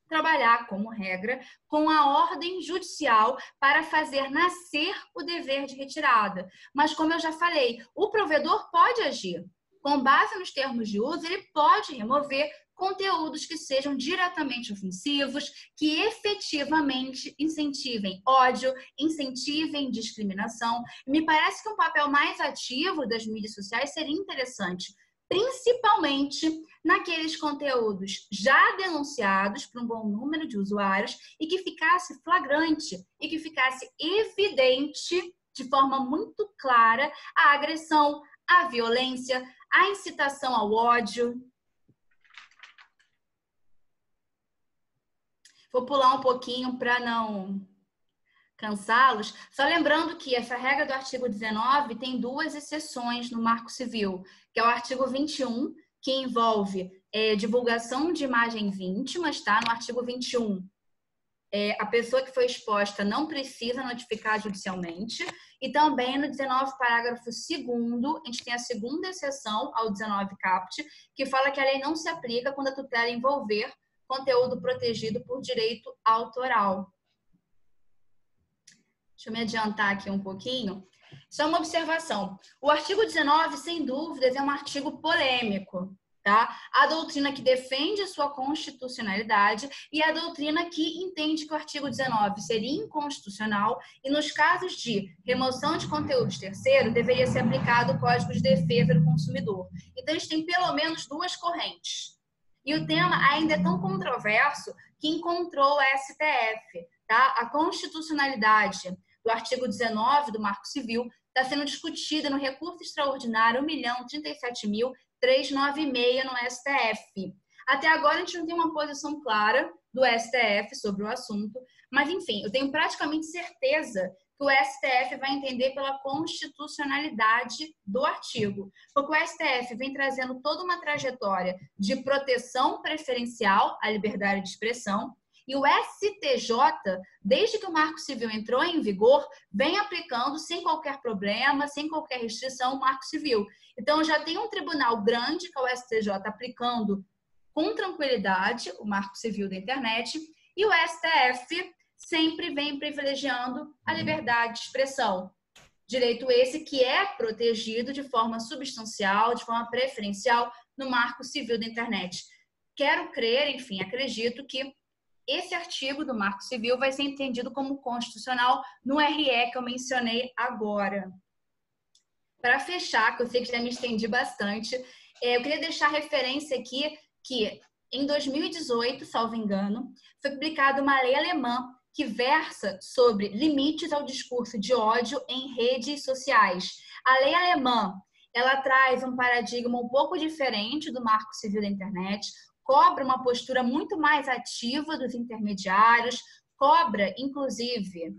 trabalhar, como regra, com a ordem judicial para fazer nascer o dever de retirada. Mas, como eu já falei, o provedor pode agir. Com base nos termos de uso, ele pode remover conteúdos que sejam diretamente ofensivos, que efetivamente incentivem ódio, incentivem discriminação. Me parece que um papel mais ativo das mídias sociais seria interessante, principalmente naqueles conteúdos já denunciados por um bom número de usuários e que ficasse flagrante e que ficasse evidente de forma muito clara a agressão, a violência, a incitação ao ódio. Vou pular um pouquinho para não cansá-los, só lembrando que essa regra do artigo 19 tem duas exceções no Marco Civil, que é o artigo 21, que envolve divulgação de imagens íntimas, tá? No artigo 21, a pessoa que foi exposta não precisa notificar judicialmente. E também no 19, parágrafo 2º, a gente tem a segunda exceção ao 19 caput, que fala que a lei não se aplica quando a tutela envolver conteúdo protegido por direito autoral. Deixa eu me adiantar aqui um pouquinho. Só uma observação. O artigo 19, sem dúvidas, é um artigo polêmico. Tá? A doutrina que defende a sua constitucionalidade e a doutrina que entende que o artigo 19 seria inconstitucional e, nos casos de remoção de conteúdos terceiros, deveria ser aplicado o Código de Defesa do Consumidor. Então, a gente tem pelo menos duas correntes. E o tema ainda é tão controverso que encontrou o STF. Tá? A constitucionalidade do artigo 19 do Marco Civil está sendo discutida no recurso extraordinário 1.037.396 no STF. Até agora, a gente não tem uma posição clara do STF sobre o assunto, mas, enfim, eu tenho praticamente certeza que o STF vai entender pela constitucionalidade do artigo, porque o STF vem trazendo toda uma trajetória de proteção preferencial à liberdade de expressão, e o STJ, desde que o Marco Civil entrou em vigor, vem aplicando sem qualquer problema, sem qualquer restrição o Marco Civil. Então, já tem um tribunal grande, que é o STJ, aplicando com tranquilidade o Marco Civil da internet, e o STF sempre vem privilegiando a liberdade de expressão. Direito esse que é protegido de forma substancial, de forma preferencial no Marco Civil da internet. Quero crer, enfim, acredito que esse artigo do Marco Civil vai ser entendido como constitucional no RE que eu mencionei agora. Para fechar, que eu sei que já me estendi bastante, eu queria deixar referência aqui que em 2018, salvo engano, foi publicada uma lei alemã que versa sobre limites ao discurso de ódio em redes sociais. A lei alemã, ela traz um paradigma um pouco diferente do Marco Civil da internet, cobra uma postura muito mais ativa dos intermediários, cobra, inclusive,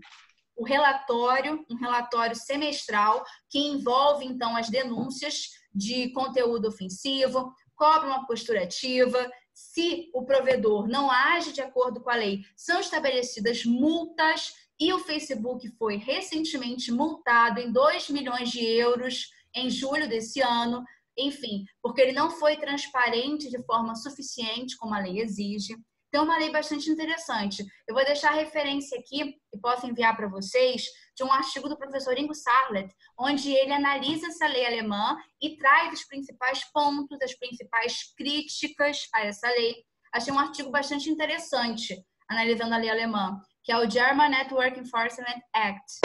um relatório semestral que envolve, então, as denúncias de conteúdo ofensivo, cobra uma postura ativa. Se o provedor não age de acordo com a lei, são estabelecidas multas e o Facebook foi recentemente multado em 2 milhões de euros em julho desse ano. Enfim, porque ele não foi transparente de forma suficiente, como a lei exige. Então, é uma lei bastante interessante. Eu vou deixar a referência aqui, e posso enviar para vocês, de um artigo do professor Ingo Sarlet, onde ele analisa essa lei alemã e traz os principais pontos, as principais críticas a essa lei. Achei um artigo bastante interessante, analisando a lei alemã, que é o German Network Enforcement Act.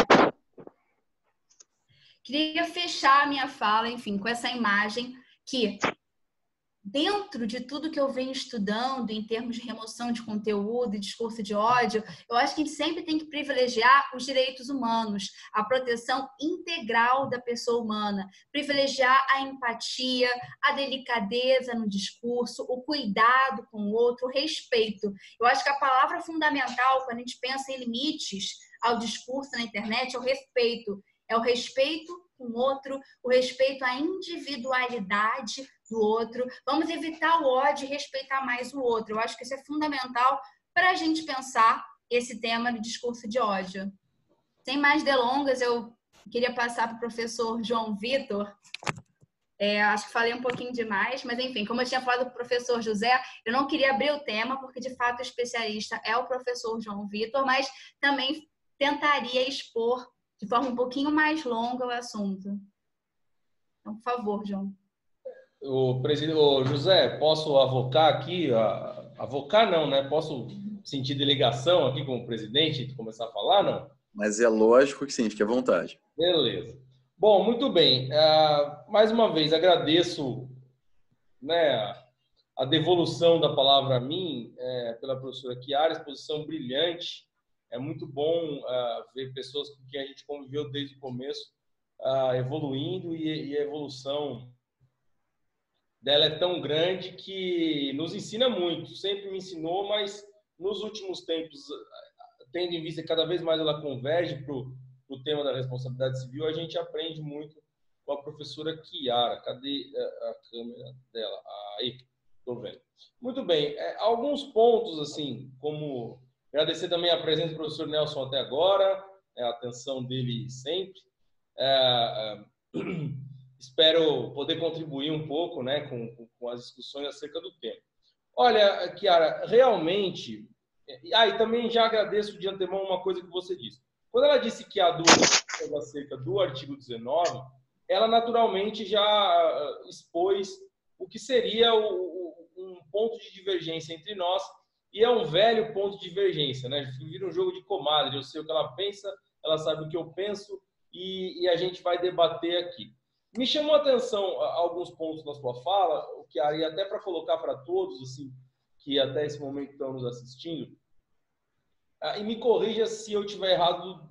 Queria fechar a minha fala, enfim, com essa imagem que, dentro de tudo que eu venho estudando em termos de remoção de conteúdo e discurso de ódio, eu acho que a gente sempre tem que privilegiar os direitos humanos, a proteção integral da pessoa humana, privilegiar a empatia, a delicadeza no discurso, o cuidado com o outro, o respeito. Eu acho que a palavra fundamental, quando a gente pensa em limites ao discurso na internet, é o respeito. É o respeito com o outro, o respeito à individualidade do outro. Vamos evitar o ódio e respeitar mais o outro. Eu acho que isso é fundamental para a gente pensar esse tema do discurso de ódio. Sem mais delongas, eu queria passar para o professor João Vitor. Acho que falei um pouquinho demais, mas enfim, como eu tinha falado para o professor José, eu não queria abrir o tema, porque de fato o especialista é o professor João Vitor, mas também tentaria expor de forma um pouquinho mais longa o assunto. Então, por favor, João. Ô, José, posso avocar aqui? Avocar não, né? Posso sentir delegação aqui como presidente e começar a falar, não? Mas é lógico que sim, fique à vontade. Beleza. Bom, muito bem. Mais uma vez, agradeço, né, a devolução da palavra a mim pela professora Chiara, exposição brilhante. É muito bom ver pessoas com quem a gente conviveu desde o começo evoluindo e a evolução dela é tão grande que nos ensina muito. Sempre me ensinou, mas nos últimos tempos, tendo em vista que cada vez mais ela converge para o tema da responsabilidade civil, a gente aprende muito com a professora Chiara. Cadê a câmera dela? Aí, estou vendo. Muito bem. Alguns pontos, assim, como Agradecer também a presença do professor Nelson até agora, a atenção dele sempre. Espero poder contribuir um pouco, né, com as discussões acerca do tema. Olha, Chiara, realmente... e também já agradeço de antemão uma coisa que você disse. Quando ela disse que há dúvidas acerca do artigo 19, ela naturalmente já expôs o que seria um ponto de divergência entre nós, e é um velho ponto de divergência, né? Vira um jogo de comadre, eu sei o que ela pensa, ela sabe o que eu penso, e a gente vai debater aqui. Me chamou a atenção alguns pontos na sua fala, o que aí até para colocar para todos, assim, que até esse momento estão nos assistindo, e me corrija se eu estiver errado,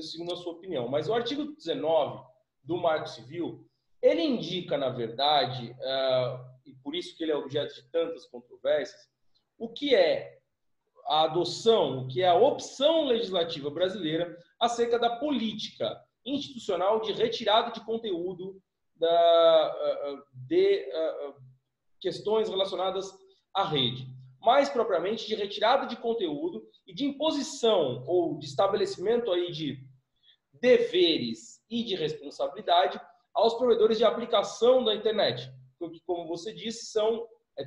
segundo a sua opinião, mas o artigo 19 do Marco Civil, ele indica, na verdade, e por isso que ele é objeto de tantas controvérsias, o que é a adoção, o que é a opção legislativa brasileira acerca da política institucional de retirada de conteúdo de questões relacionadas à rede. Mais propriamente, de retirada de conteúdo e de imposição ou de estabelecimento aí de deveres e de responsabilidade aos provedores de aplicação da internet. Porque, como você disse,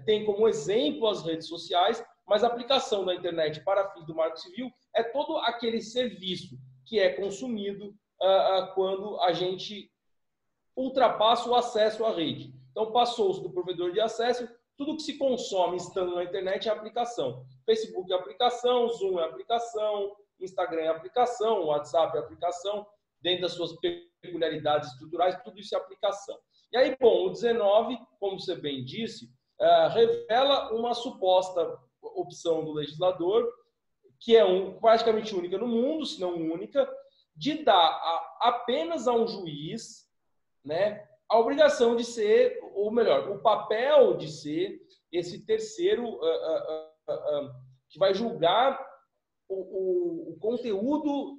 tem como exemplo as redes sociais, mas a aplicação da internet para fins do Marco Civil é todo aquele serviço que é consumido quando a gente ultrapassa o acesso à rede. Então, passou-se do provedor de acesso, tudo que se consome estando na internet é aplicação. Facebook é aplicação, Zoom é aplicação, Instagram é aplicação, WhatsApp é aplicação, dentro das suas peculiaridades estruturais, tudo isso é aplicação. E aí, bom, o 19, como você bem disse, revela uma suposta opção do legislador, que é praticamente única no mundo, se não única, de dar apenas a um juiz, né, a obrigação de ser, ou melhor, o papel de ser esse terceiro que vai julgar o conteúdo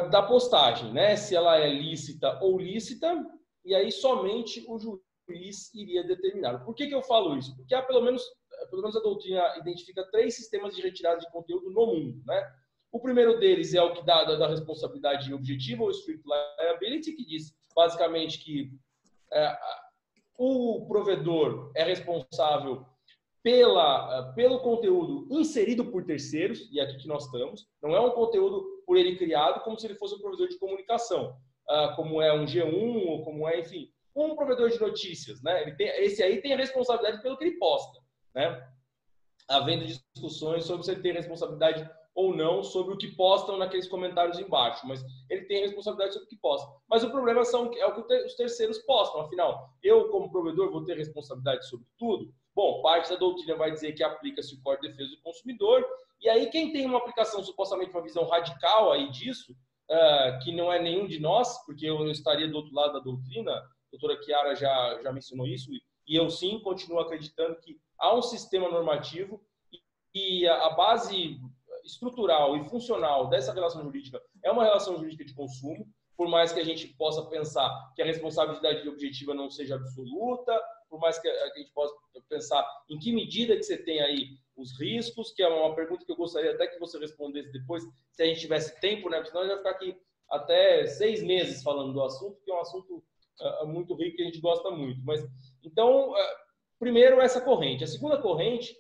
da postagem, né? Se ela é lícita ou lícita, e aí somente o juiz iria determinar. Por que eu falo isso? Porque há pelo menos a doutrina identifica 3 sistemas de retirada de conteúdo no mundo, né? O primeiro deles é o que dá da responsabilidade objetiva, ou strict liability, que diz basicamente que o provedor é responsável pelo conteúdo inserido por terceiros, e é aqui que nós estamos. Não é um conteúdo por ele criado como se ele fosse um provedor de comunicação, como é um G1, ou como é, enfim, um provedor de notícias, né? Esse aí tem a responsabilidade pelo que ele posta, né? Havendo discussões sobre se ele tem responsabilidade ou não sobre o que postam naqueles comentários embaixo, mas ele tem responsabilidade sobre o que posta. Mas o problema é o que os terceiros postam. Afinal, eu, como provedor, vou ter responsabilidade sobre tudo? Bom, parte da doutrina vai dizer que aplica-se o Código de Defesa do Consumidor, e aí quem tem uma aplicação, supostamente uma visão radical aí disso, que não é nenhum de nós, porque eu estaria do outro lado da doutrina, a doutora Chiara já mencionou isso, e eu sim continuo acreditando que há um sistema normativo e a base estrutural e funcional dessa relação jurídica é uma relação jurídica de consumo, por mais que a gente possa pensar que a responsabilidade objetiva não seja absoluta, por mais que a gente possa pensar em que medida que você tem aí os riscos, que é uma pergunta que eu gostaria até que você respondesse depois, se a gente tivesse tempo, né? Porque senão a gente vai ficar aqui até 6 meses falando do assunto, que é um assunto muito rico que a gente gosta muito. Mas, então, primeiro essa corrente. A segunda corrente,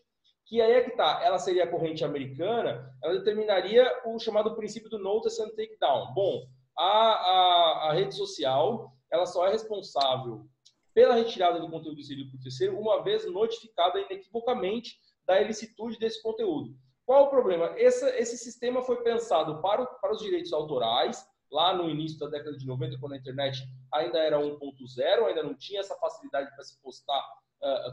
que aí é que tá, ela seria a corrente americana, ela determinaria o chamado princípio do notice and take down. Bom, a rede social, ela só é responsável pela retirada do conteúdo inserido por terceiro, uma vez notificada inequivocamente da ilicitude desse conteúdo. Qual o problema? Esse sistema foi pensado para os direitos autorais, lá no início da década de 90, quando a internet ainda era 1.0, ainda não tinha essa facilidade para se postar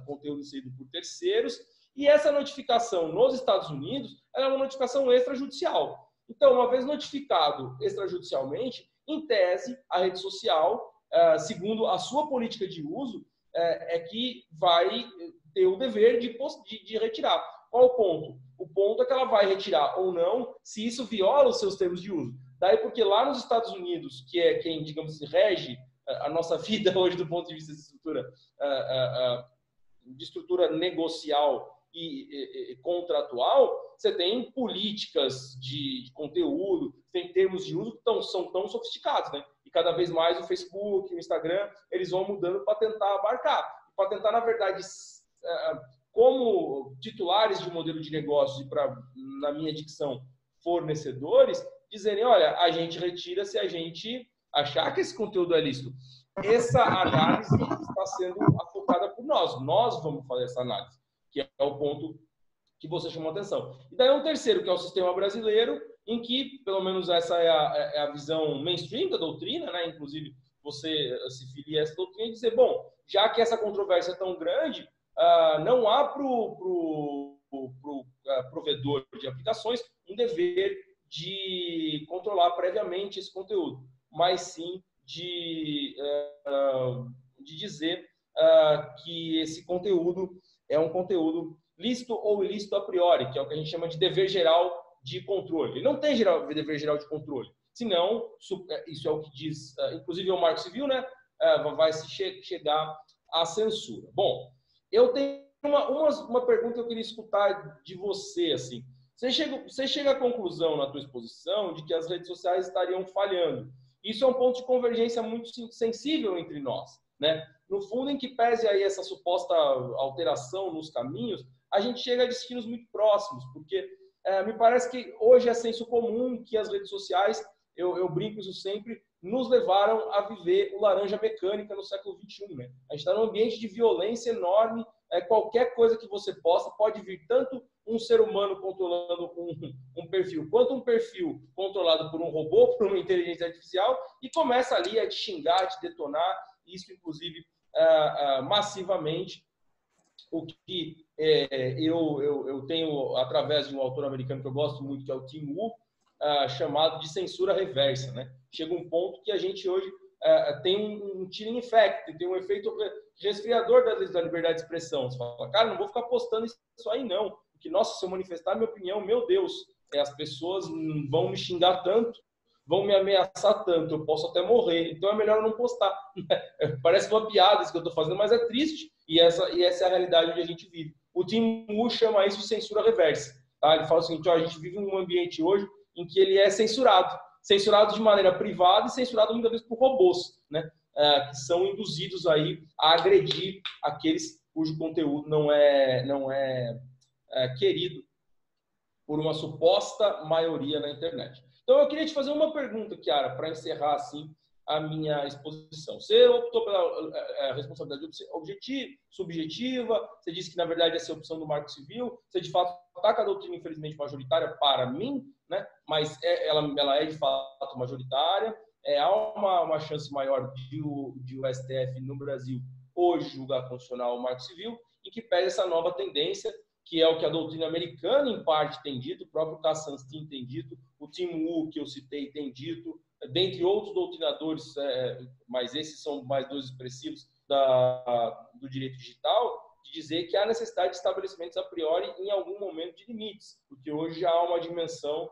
conteúdo inserido por terceiros, e essa notificação nos Estados Unidos é uma notificação extrajudicial. Então, uma vez notificado extrajudicialmente, em tese, a rede social, segundo a sua política de uso, é que vai ter o dever de retirar. Qual o ponto? O ponto é que ela vai retirar ou não se isso viola os seus termos de uso. Daí porque lá nos Estados Unidos, que é quem, digamos assim, rege a nossa vida hoje do ponto de vista de estrutura negocial e contratual, você tem políticas de conteúdo, tem termos de uso que são tão sofisticados, né? E cada vez mais o Facebook, o Instagram, eles vão mudando para tentar abarcar. Para tentar, na verdade, como titulares de um modelo de negócios e, na minha dicção, fornecedores, dizerem, olha, a gente retira se a gente achar que esse conteúdo é lícito. Essa análise está sendo afocada por nós. Nós vamos fazer essa análise, que é o ponto que você chamou a atenção. E daí um terceiro, que é o sistema brasileiro, em que, pelo menos essa é a visão mainstream da doutrina, né? Inclusive, você se filia a essa doutrina e dizer, bom, já que essa controvérsia é tão grande, não há para o provedor de aplicações um dever de controlar previamente esse conteúdo, mas sim de dizer que esse conteúdo é um conteúdo lícito ou ilícito a priori, que é o que a gente chama de dever geral de controle. Ele não tem dever geral de controle, senão, isso é o que diz, inclusive o Marco Civil, né, vai se chegar à censura. Bom, eu tenho uma pergunta que eu queria escutar de você, assim. Você chega à conclusão na tua exposição de que as redes sociais estariam falhando. Isso é um ponto de convergência muito sensível entre nós, né? No fundo, em que pese aí essa suposta alteração nos caminhos, a gente chega a destinos muito próximos, porque me parece que hoje é senso comum que as redes sociais, eu brinco isso sempre, nos levaram a viver o laranja mecânica no século XXI, né? A gente está num ambiente de violência enorme, qualquer coisa que você posta pode vir tanto um ser humano controlando um perfil, quanto um perfil controlado por um robô, por uma inteligência artificial, e começa ali a te xingar, a te detonar, isso inclusive massivamente, o que eu tenho, através de um autor americano que eu gosto muito, que é o Tim Wu, chamado de censura reversa, né? Chega um ponto que a gente hoje tem um chilling effect, tem um efeito resfriador da liberdade de expressão. Você fala, cara, não vou ficar postando isso aí não, porque, nossa, se eu manifestar minha opinião, meu Deus, as pessoas vão me xingar tanto, vão me ameaçar tanto, eu posso até morrer, então é melhor eu não postar. Parece uma piada isso que eu estou fazendo, mas é triste, e essa é a realidade onde a gente vive. O Tim Wu chama isso de censura reversa. Tá? Ele fala o seguinte, a gente vive em um ambiente hoje em que ele é censurado de maneira privada e censurado muitas vezes por robôs, né? Que são induzidos aí a agredir aqueles cujo conteúdo não é querido por uma suposta maioria na internet. Então, eu queria te fazer uma pergunta, Chiara, para encerrar assim a minha exposição. Você optou pela responsabilidade objetiva, subjetiva, você disse que, na verdade, essa é a opção do Marco Civil, você, de fato, ataca a doutrina, infelizmente, majoritária para mim, né? Mas ela é, de fato, majoritária. Há uma chance maior de o STF no Brasil hoje julgar constitucional o Marco Civil, e que pede essa nova tendência, que é o que a doutrina americana, em parte, tem dito, o próprio Kassansky tem dito, o Tim Wu, que eu citei, tem dito, dentre outros doutrinadores, mas esses são mais dois expressivos do direito digital, de dizer que há necessidade de estabelecimentos a priori em algum momento de limites, porque hoje já há uma dimensão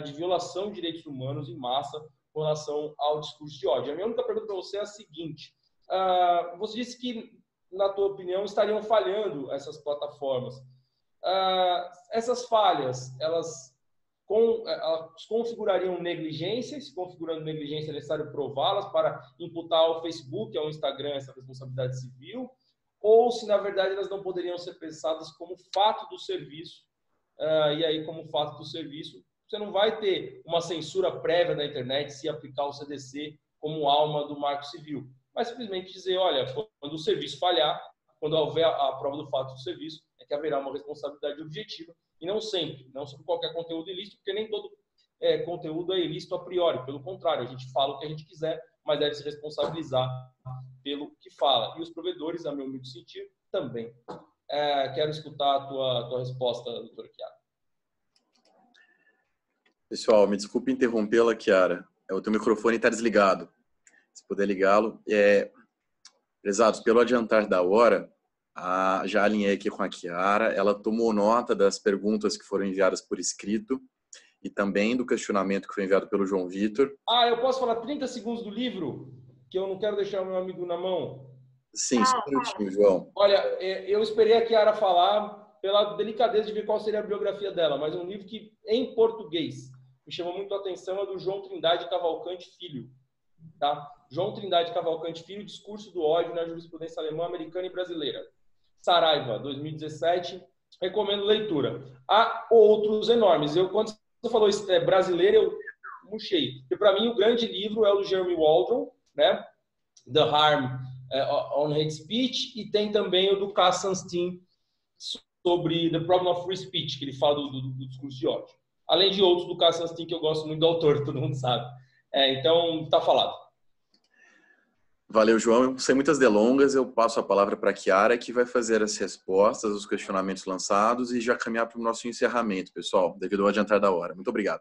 de violação de direitos humanos em massa com relação ao discurso de ódio. A minha única pergunta para você é a seguinte, você disse que, na tua opinião, estariam falhando essas plataformas. Essas falhas, elas configurariam negligência, se configurando negligência é necessário prová-las para imputar ao Facebook, ao Instagram, essa responsabilidade civil, ou se, na verdade, elas não poderiam ser pensadas como fato do serviço, e aí, como fato do serviço, você não vai ter uma censura prévia da internet se aplicar o CDC como alma do Marco Civil, mas simplesmente dizer, olha, quando o serviço falhar, quando houver a prova do fato do serviço, é que haverá uma responsabilidade objetiva, e não sempre, não sobre qualquer conteúdo ilícito, porque nem todo conteúdo é ilícito a priori, pelo contrário, a gente fala o que a gente quiser, mas deve se responsabilizar pelo que fala. E os provedores, a meu humilde sentido, também. Quero escutar a tua resposta, doutora Chiara. Pessoal, me desculpe interrompê-la, Chiara. O teu microfone está desligado. Se puder ligá-lo. Prezados, pelo adiantar da hora, já alinhei aqui com a Chiara. Ela tomou nota das perguntas que foram enviadas por escrito e também do questionamento que foi enviado pelo João Vitor. Eu posso falar 30 segundos do livro? Que eu não quero deixar o meu amigo na mão. Sim, só um minutinho, João. Olha, eu esperei a Chiara falar pela delicadeza de ver qual seria a biografia dela, mas um livro que, em português, me chamou muito a atenção, é do João Trindade Cavalcante Filho. Tá? João Trindade Cavalcante Filho, Discurso do ódio na jurisprudência alemã, americana e brasileira. Saraiva, 2017. Recomendo leitura. Há outros enormes. Quando você falou brasileiro, eu murchei. Porque, para mim, o grande livro é o do Jeremy Waldron, né? The Harm on Hate Speech, e tem também o do Cass Sunstein sobre The Problem of Free Speech, que ele fala do discurso de ódio. Além de outros do Cass Sunstein, que eu gosto muito do autor, todo mundo sabe. Então, tá falado. Valeu, João. Sem muitas delongas, eu passo a palavra para a Chiara, que vai fazer as respostas aos questionamentos lançados e já caminhar para o nosso encerramento, pessoal, devido ao adiantar da hora. Muito obrigado.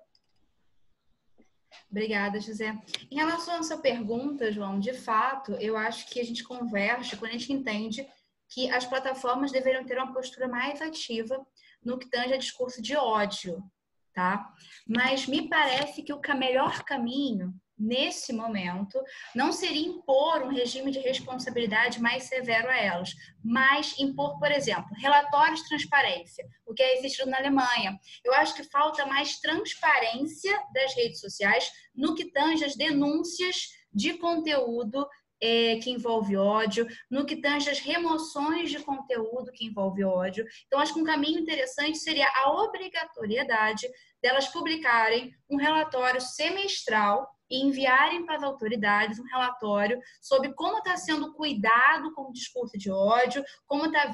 Obrigada, José. Em relação à sua pergunta, João, de fato, eu acho que a gente converge quando a gente entende que as plataformas deveriam ter uma postura mais ativa no que tange a discurso de ódio, tá? Mas me parece que o melhor caminho nesse momento não seria impor um regime de responsabilidade mais severo a elas, mas impor, por exemplo, relatórios de transparência, o que é existido na Alemanha. Eu acho que falta mais transparência das redes sociais no que tange as denúncias de conteúdo que envolve ódio, no que tange as remoções de conteúdo que envolve ódio. Então, acho que um caminho interessante seria a obrigatoriedade delas publicarem um relatório semestral e enviarem para as autoridades um relatório sobre como está sendo cuidado com o discurso de ódio, como está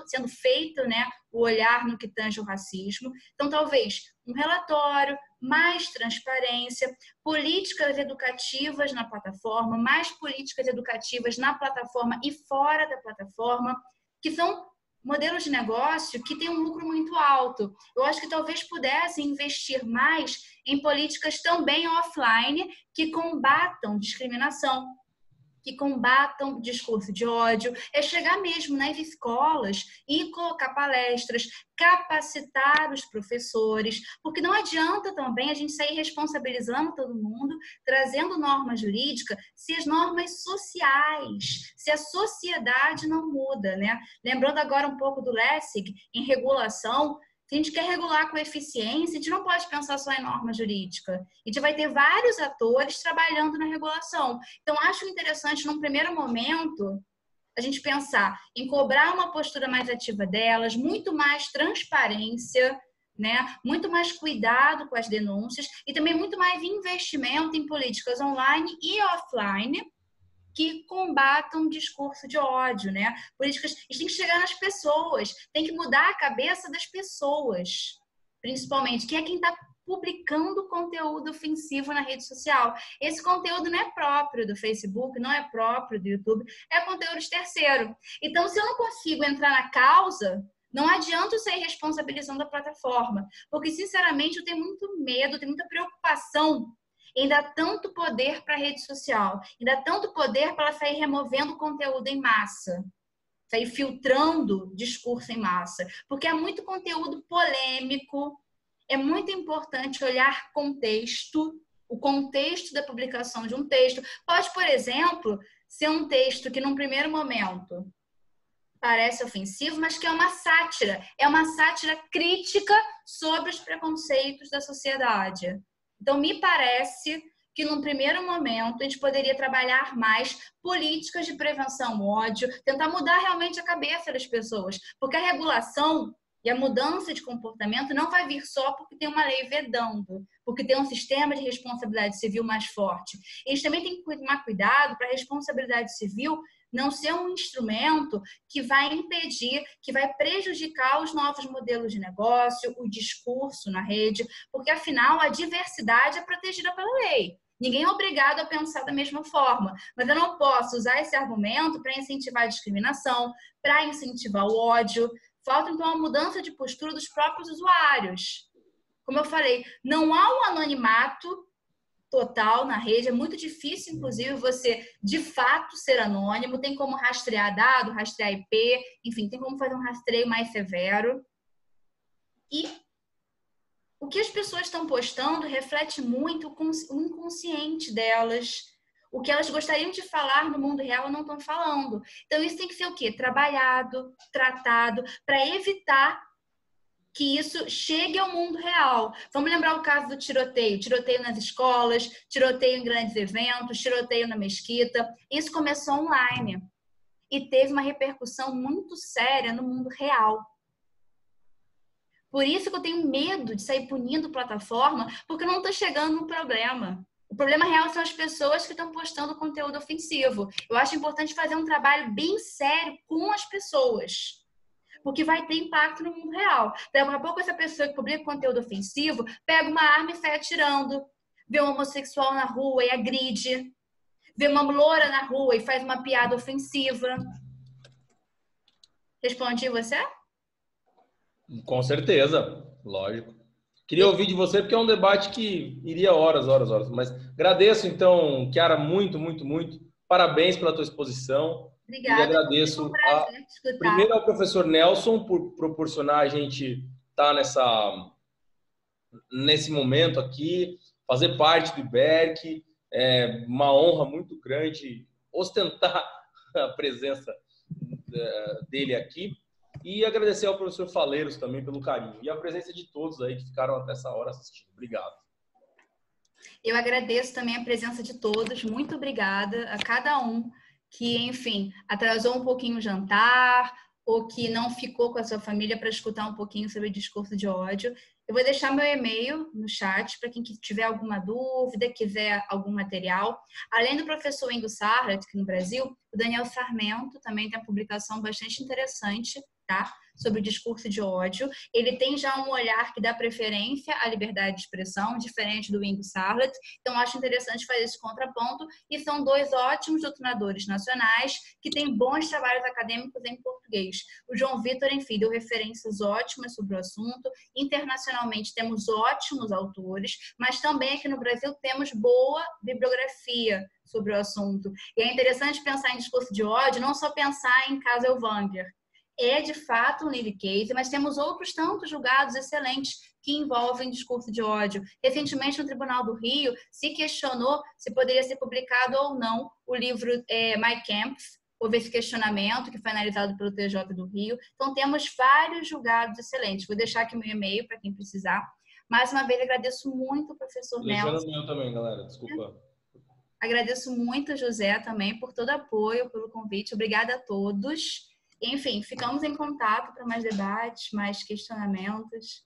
sendo feito, né, o olhar no que tange o racismo. Então, talvez um relatório, mais transparência, políticas educativas na plataforma, mais políticas educativas na plataforma e fora da plataforma, que são modelos de negócio que têm um lucro muito alto. Eu acho que talvez pudessem investir mais em políticas também offline que combatam discriminação, que combatam discurso de ódio, é chegar mesmo nas escolas e colocar palestras, capacitar os professores, porque não adianta também a gente sair responsabilizando todo mundo, trazendo norma jurídica, se as normas sociais, se a sociedade não muda, né? Lembrando agora um pouco do Lessig, em regulação, se a gente quer regular com eficiência, a gente não pode pensar só em norma jurídica. A gente vai ter vários atores trabalhando na regulação. Então, acho interessante, num primeiro momento, a gente pensar em cobrar uma postura mais ativa delas, muito mais transparência, né? Muito mais cuidado com as denúncias e também muito mais investimento em políticas online e offline que combatam o discurso de ódio, né? Políticas, a gente tem que chegar nas pessoas, tem que mudar a cabeça das pessoas, principalmente, que é quem está publicando conteúdo ofensivo na rede social. Esse conteúdo não é próprio do Facebook, não é próprio do YouTube, é conteúdo de terceiro. Então, se eu não consigo entrar na causa, não adianta eu sair responsabilizando a plataforma, porque, sinceramente, eu tenho muito medo, tenho muita preocupação em dar tanto poder para a rede social, em dar tanto poder para ela sair removendo conteúdo em massa, sair filtrando discurso em massa, porque é muito conteúdo polêmico, é muito importante olhar contexto, o contexto da publicação de um texto. Pode, por exemplo, ser um texto que num primeiro momento parece ofensivo, mas que é uma sátira crítica sobre os preconceitos da sociedade. Então, me parece que, num primeiro momento, a gente poderia trabalhar mais políticas de prevenção ao ódio, tentar mudar realmente a cabeça das pessoas, porque a regulação e a mudança de comportamento não vai vir só porque tem uma lei vedando, porque tem um sistema de responsabilidade civil mais forte. E a gente também tem que tomar cuidado para a responsabilidade civil não ser um instrumento que vai impedir, que vai prejudicar os novos modelos de negócio, o discurso na rede, porque, afinal, a diversidade é protegida pela lei. Ninguém é obrigado a pensar da mesma forma, mas eu não posso usar esse argumento para incentivar a discriminação, para incentivar o ódio. Falta, então, a mudança de postura dos próprios usuários. Como eu falei, não há um anonimato total na rede, é muito difícil, inclusive, você, de fato, ser anônimo, tem como rastrear dado, rastrear IP, enfim, tem como fazer um rastreio mais severo. E o que as pessoas estão postando reflete muito o inconsciente delas, o que elas gostariam de falar no mundo real não estão falando. Então, isso tem que ser o quê? Trabalhado, tratado, para evitar que isso chegue ao mundo real. Vamos lembrar o caso do tiroteio. Tiroteio nas escolas, tiroteio em grandes eventos, tiroteio na mesquita. Isso começou online e teve uma repercussão muito séria no mundo real. Por isso que eu tenho medo de sair punindo plataforma, porque não está chegando no problema. O problema real são as pessoas que estão postando conteúdo ofensivo. Eu acho importante fazer um trabalho bem sério com as pessoas, porque vai ter impacto no mundo real. Daqui a pouco essa pessoa que publica conteúdo ofensivo pega uma arma e sai atirando, vê um homossexual na rua e agride, vê uma loura na rua e faz uma piada ofensiva. Respondi você? Com certeza, lógico. Queria ouvir de você porque é um debate que iria horas. Mas agradeço, então, Chiara, muito. Parabéns pela tua exposição. Obrigada. E agradeço primeiro ao professor Nelson por proporcionar a gente estar nesse momento aqui, fazer parte do IBERC. É uma honra muito grande ostentar a presença dele aqui. E agradecer ao professor Faleiros também pelo carinho. E a presença de todos aí que ficaram até essa hora assistindo. Obrigado. Eu agradeço também a presença de todos. Muito obrigada a cada um que, enfim, atrasou um pouquinho o jantar ou que não ficou com a sua família para escutar um pouquinho sobre o discurso de ódio. Eu vou deixar meu e-mail no chat para quem tiver alguma dúvida, quiser algum material. Além do professor Ingo Sarlat, aqui no Brasil, o Daniel Sarmento também tem uma publicação bastante interessante, tá? Sobre o discurso de ódio. Ele tem já um olhar que dá preferência à liberdade de expressão, diferente do Ingo Sarlat. Então, acho interessante fazer esse contraponto. E são dois ótimos doutrinadores nacionais que têm bons trabalhos acadêmicos em português. O João Vitor, enfim, deu referências ótimas sobre o assunto. Internacionalmente, temos ótimos autores, mas também aqui no Brasil temos boa bibliografia sobre o assunto. E é interessante pensar em discurso de ódio, não só pensar em Casel Wanger. É, de fato, um livre case, mas temos outros tantos julgados excelentes que envolvem discurso de ódio. Recentemente, no Tribunal do Rio, se questionou se poderia ser publicado ou não o livro My Kampf. Houve esse questionamento que foi analisado pelo TJ do Rio. Então, temos vários julgados excelentes. Vou deixar aqui meu e-mail para quem precisar. Mais uma vez, agradeço muito o professor Nelson. Deixando o meu também, galera. Desculpa. Agradeço muito, José, também, por todo o apoio, pelo convite. Obrigada a todos. Enfim, ficamos em contato para mais debates, mais questionamentos.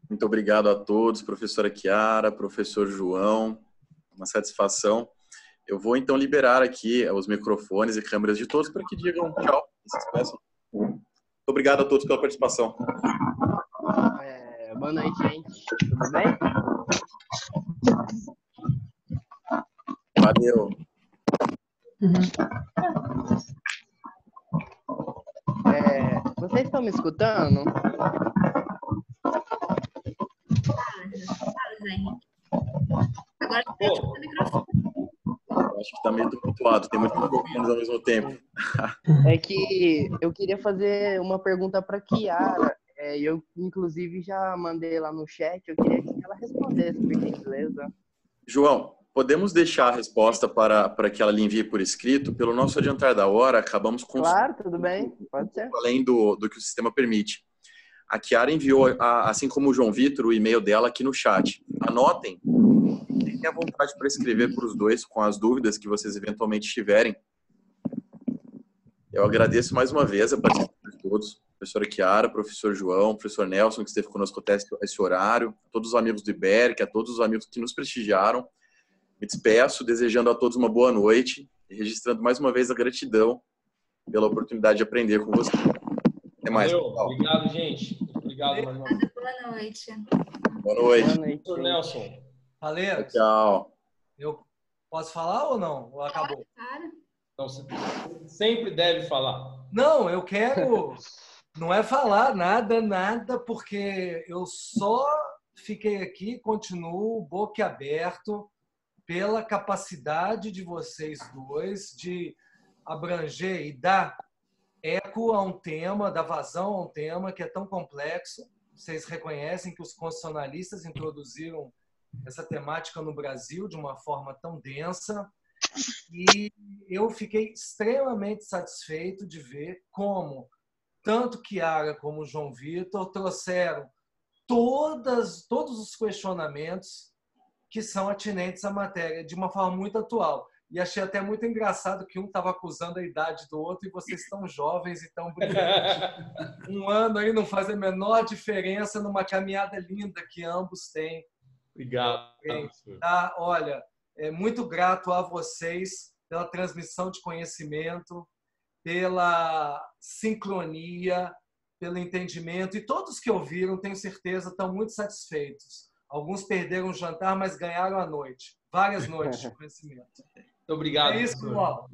Muito obrigado a todos, professora Chiara, professor João. Uma satisfação. Eu vou, então, liberar aqui os microfones e câmeras de todos para que digam tchau. Se despeçam. Muito obrigado a todos pela participação. Boa noite, gente. Tudo bem? Valeu. Vocês estão me escutando? Fala, Zé Henrique. Agora tem o microfone. Eu acho que está meio tumultuado, tem muitos microfones ao mesmo tempo. É que eu queria fazer uma pergunta para Chiara. Eu, inclusive, já mandei lá no chat. Eu queria que ela respondesse, por gentileza. João, podemos deixar a resposta para que ela lhe envie por escrito? Pelo nosso adiantar da hora, acabamos com... Claro, tudo bem. Pode ser. Além do que o sistema permite. A Chiara enviou, assim como o João Vitor, o e-mail dela aqui no chat. Anotem. Fiquem à vontade para escrever para os dois com as dúvidas que vocês eventualmente tiverem. Eu agradeço mais uma vez a participação de todos. Professora Chiara, professor João, professor Nelson, que esteve conosco até esse horário, a todos os amigos do IBERC, a todos os amigos que nos prestigiaram. Me despeço, desejando a todos uma boa noite e registrando mais uma vez a gratidão pela oportunidade de aprender com vocês. Até mais. Obrigado, gente. Obrigado mais uma vez. Boa noite. Boa noite. Boa noite. Professor Nelson. Faleiros, Tchau. eu posso falar ou não? Ou acabou? Claro. Então, você sempre deve falar. Não, eu quero... Não é falar nada, porque eu só fiquei aqui, continuo boquiaberto pela capacidade de vocês dois de abranger e dar eco a um tema, dar vazão a um tema que é tão complexo. Vocês reconhecem que os constitucionalistas introduziram essa temática no Brasil de uma forma tão densa e eu fiquei extremamente satisfeito de ver como tanto Chiara como o João Vitor trouxeram todos os questionamentos que são atinentes à matéria, de uma forma muito atual. E achei até muito engraçado que um estava acusando a idade do outro e vocês estão jovens e estão brilhantes. Um ano aí não faz a menor diferença numa caminhada linda que ambos têm. Obrigado. Tá? Olha, muito grato a vocês pela transmissão de conhecimento, pela sincronia, pelo entendimento. E todos que ouviram, tenho certeza, estão muito satisfeitos. Alguns perderam o jantar, mas ganharam a noite. Várias noites de conhecimento. Muito obrigado. É isso, Paulo.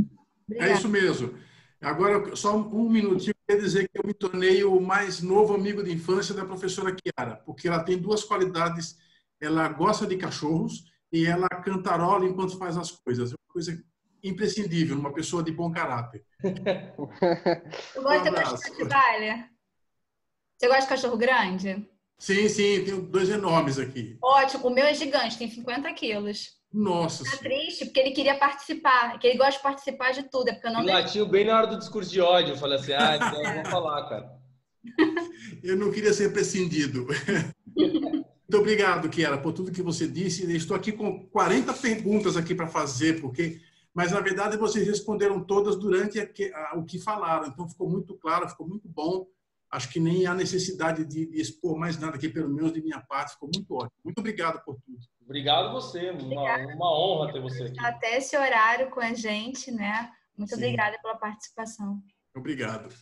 É isso mesmo. Agora, só um minutinho, eu quero dizer que eu me tornei o mais novo amigo de infância da professora Chiara, porque ela tem duas qualidades. Ela gosta de cachorros e ela cantarola enquanto faz as coisas. É uma coisa imprescindível, uma pessoa de bom caráter. Eu gosto de cachorro de baile. Você gosta de cachorro grande? Sim, tenho 2 enormes aqui. Ótimo, o meu é gigante, tem 50 quilos. Nossa. Tá triste, porque ele queria participar, que ele gosta de participar de tudo. É porque eu não Ele latiu bem na hora do discurso de ódio. Eu falei assim, então eu vou falar, cara. Eu não queria ser prescindido. Muito obrigado, Chiara, por tudo que você disse. Estou aqui com 40 perguntas aqui para fazer, mas, na verdade, vocês responderam todas durante o que falaram. Então, ficou muito claro, ficou muito bom. Acho que nem há necessidade de expor mais nada aqui, pelo menos de minha parte. Ficou muito ótimo. Muito obrigado por tudo. Obrigado a você. Uma honra ter você aqui. Até esse horário com a gente, né? Muito Sim. obrigada pela participação. Obrigado.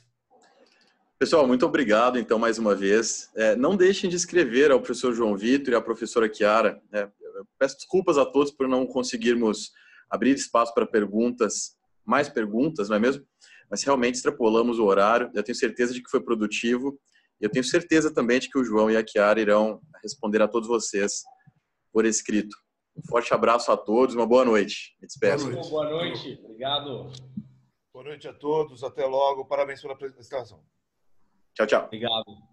Pessoal, muito obrigado, então, mais uma vez. Não deixem de escrever ao professor João Vitor e à professora Chiara. Eu peço desculpas a todos por não conseguirmos abrir espaço para mais perguntas, não é mesmo? Mas realmente extrapolamos o horário. Eu tenho certeza de que foi produtivo. E eu tenho certeza também de que o João e a Chiara irão responder a todos vocês por escrito. Um forte abraço a todos, uma boa noite. Me despeço. Boa noite. Obrigado. Boa noite a todos. Até logo. Parabéns pela apresentação. Tchau, tchau. Obrigado.